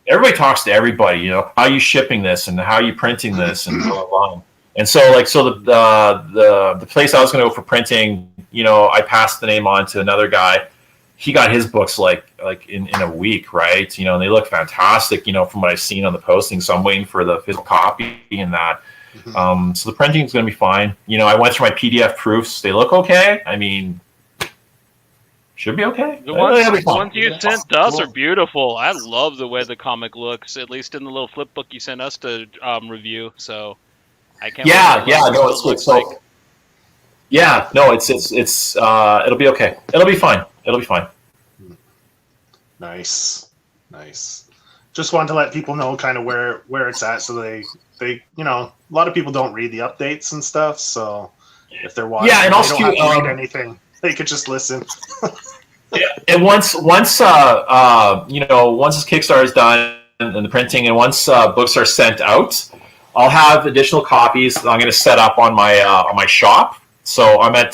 everybody talks to everybody, you know, how are you shipping this and how are you printing this and blah, blah, blah. And so the place I was going to go for printing, you know, I passed the name on to another guy. He got his books like in a week, right? You know, and they look fantastic, you know, from what I've seen on the posting. So I'm waiting for the physical copy and that. So the printing is going to be fine. You know, I went through my PDF proofs. They look okay. I mean, should be okay. The ones you sent to us are beautiful. I love the way the comic looks, at least in the little flip book you sent us to review. So I can't. No, it's good. So, yeah, no, it's it'll be okay. It'll be fine. It'll be fine. Nice. Just wanted to let people know kind of where it's at, so they you know, a lot of people don't read the updates and stuff, so if they're watching, and also they don't have to read anything. They could just listen. And once you know, once this Kickstarter is done and the printing, and once books are sent out, I'll have additional copies that I'm going to set up on my shop. So I'm at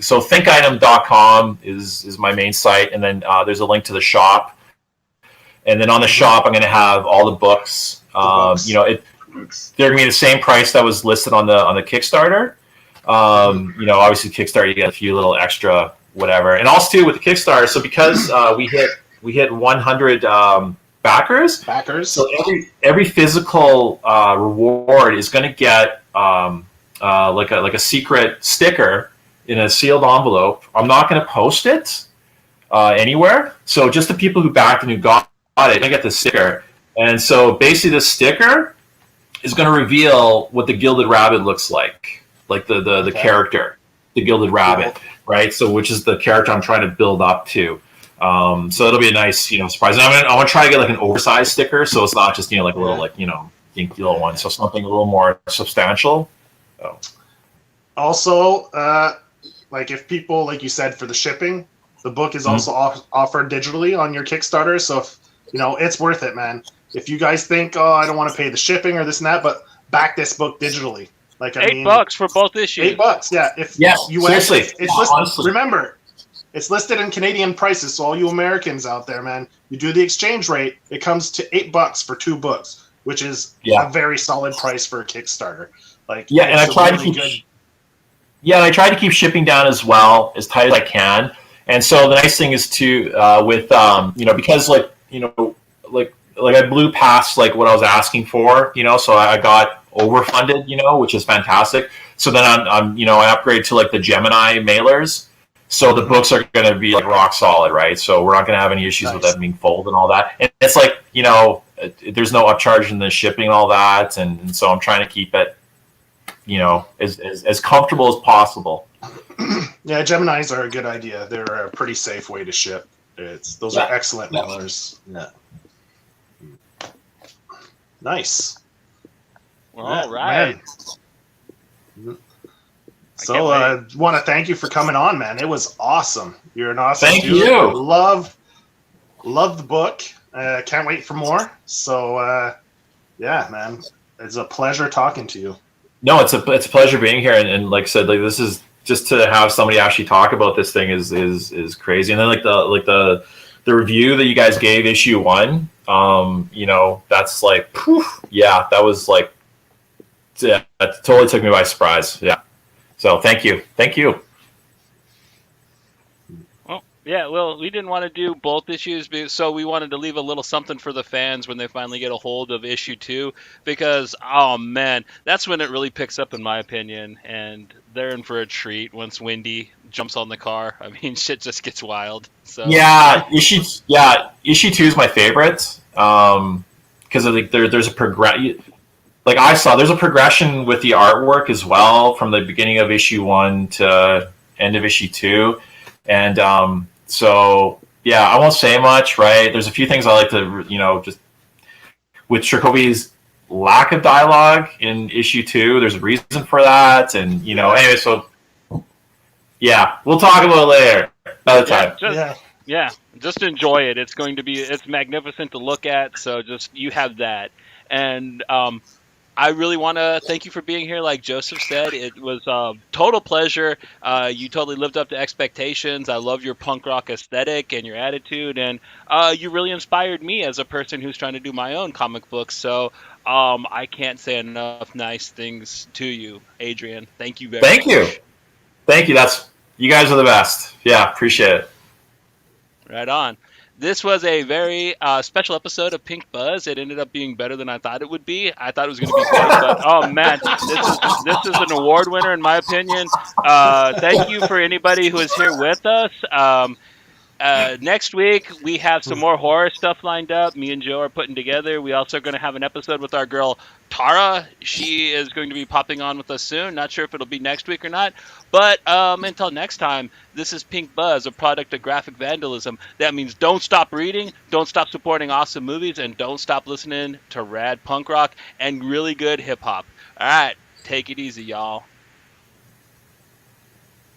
so thinkitem.com is my main site, and then there's a link to the shop, and then on the shop I'm going to have all the books. You know, they're going to be the same price that was listed on the Kickstarter. You know, obviously Kickstarter you get a few little extra whatever, and also too with the Kickstarter. So because we hit 100 backers. So every physical reward is going to get like a secret sticker in a sealed envelope. I'm not going to post it anywhere. So just the people who backed and who got it, I get the sticker. And so basically the sticker is going to reveal what the Gilded Rabbit looks like the character, the Gilded Rabbit, right? So which is the character I'm trying to build up to. So it'll be a nice, you know, surprise. And I'm going to try to get like an oversized sticker, so it's not just, you know, like a little, like, you know, dinky little one. So something a little more substantial. So. Also, like if people, like you said, for the shipping, the book is also offered digitally on your Kickstarter. So if, you know, it's worth it, man. If you guys think, oh, I don't want to pay the shipping or this and that, but back this book digitally. Like I mean, $8 for both issues. $8, yeah. If US, seriously, it's listed, remember, it's listed in Canadian prices. So all you Americans out there, man, you do the exchange rate, it comes to $8 for 2 books, which is a very solid price for a Kickstarter. Like and I tried to keep. Yeah, and I try to keep shipping down as well, as tight as I can. And so the nice thing is to with you know, because like, you know, like I blew past like what I was asking for, you know, so I got overfunded, you know, which is fantastic. So then I'm you know, I upgraded to like the Gemini mailers. So the books are going to be like rock solid, right? So we're not going to have any issues with them being folded and all that. And it's like, you know, there's no upcharge in the shipping and all that. And so I'm trying to keep it, you know, as comfortable as possible. Yeah, Geminis are a good idea. They're a pretty safe way to ship. Those are excellent mailers. Yeah. Nice. All right. Man. So, want to thank you for coming on, man. It was awesome. You're an awesome Thank dude. you. Love the book. Can't wait for more. So, yeah, man, it's a pleasure talking to you. No, it's a pleasure being here, and like I said, like this is just to have somebody actually talk about this thing is crazy. And then like the review that you guys gave issue 1, you know, that's like, yeah, that was like, yeah, that totally took me by surprise. Yeah. So thank you. Well, yeah, well, we didn't want to do both issues, so we wanted to leave a little something for the fans when they finally get a hold of issue 2, because, oh man, that's when it really picks up in my opinion, and they're in for a treat once Wendy jumps on the car. I mean, shit just gets wild. So Yeah, issue 2 is my favorite, because I think there's a progression. Like I saw, there's a progression with the artwork as well from the beginning of issue 1 to end of issue 2, and so yeah, I won't say much. Right? There's a few things I like to, you know, just with TRAKOVI's lack of dialogue in issue 2. There's a reason for that, and you know, anyway, so yeah, we'll talk about it later, another time. Yeah, just enjoy it. It's magnificent to look at. So just you have that, and I really want to thank you for being here. Like Joseph said, it was a total pleasure. You totally lived up to expectations. I love your punk rock aesthetic and your attitude, and you really inspired me as a person who's trying to do my own comic books. So I can't say enough nice things to you, Adrian. Thank you very much. Thank you. You guys are the best. Yeah, appreciate it. Right on. This was a very special episode of Pink Buzz. It ended up being better than I thought it would be. I thought it was going to be good, but oh man, this is an award winner in my opinion. Thank you for anybody who is here with us. Next week we have some more horror stuff lined up. Me and Joe are putting together. We also are going to have an episode with our girl Tara. She is going to be popping on with us soon. Not sure if it'll be next week or not. But until next time, this is Pink Buzz, a product of graphic vandalism. That means don't stop reading, don't stop supporting awesome movies, and don't stop listening to rad punk rock and really good hip hop. All right, take it easy, y'all.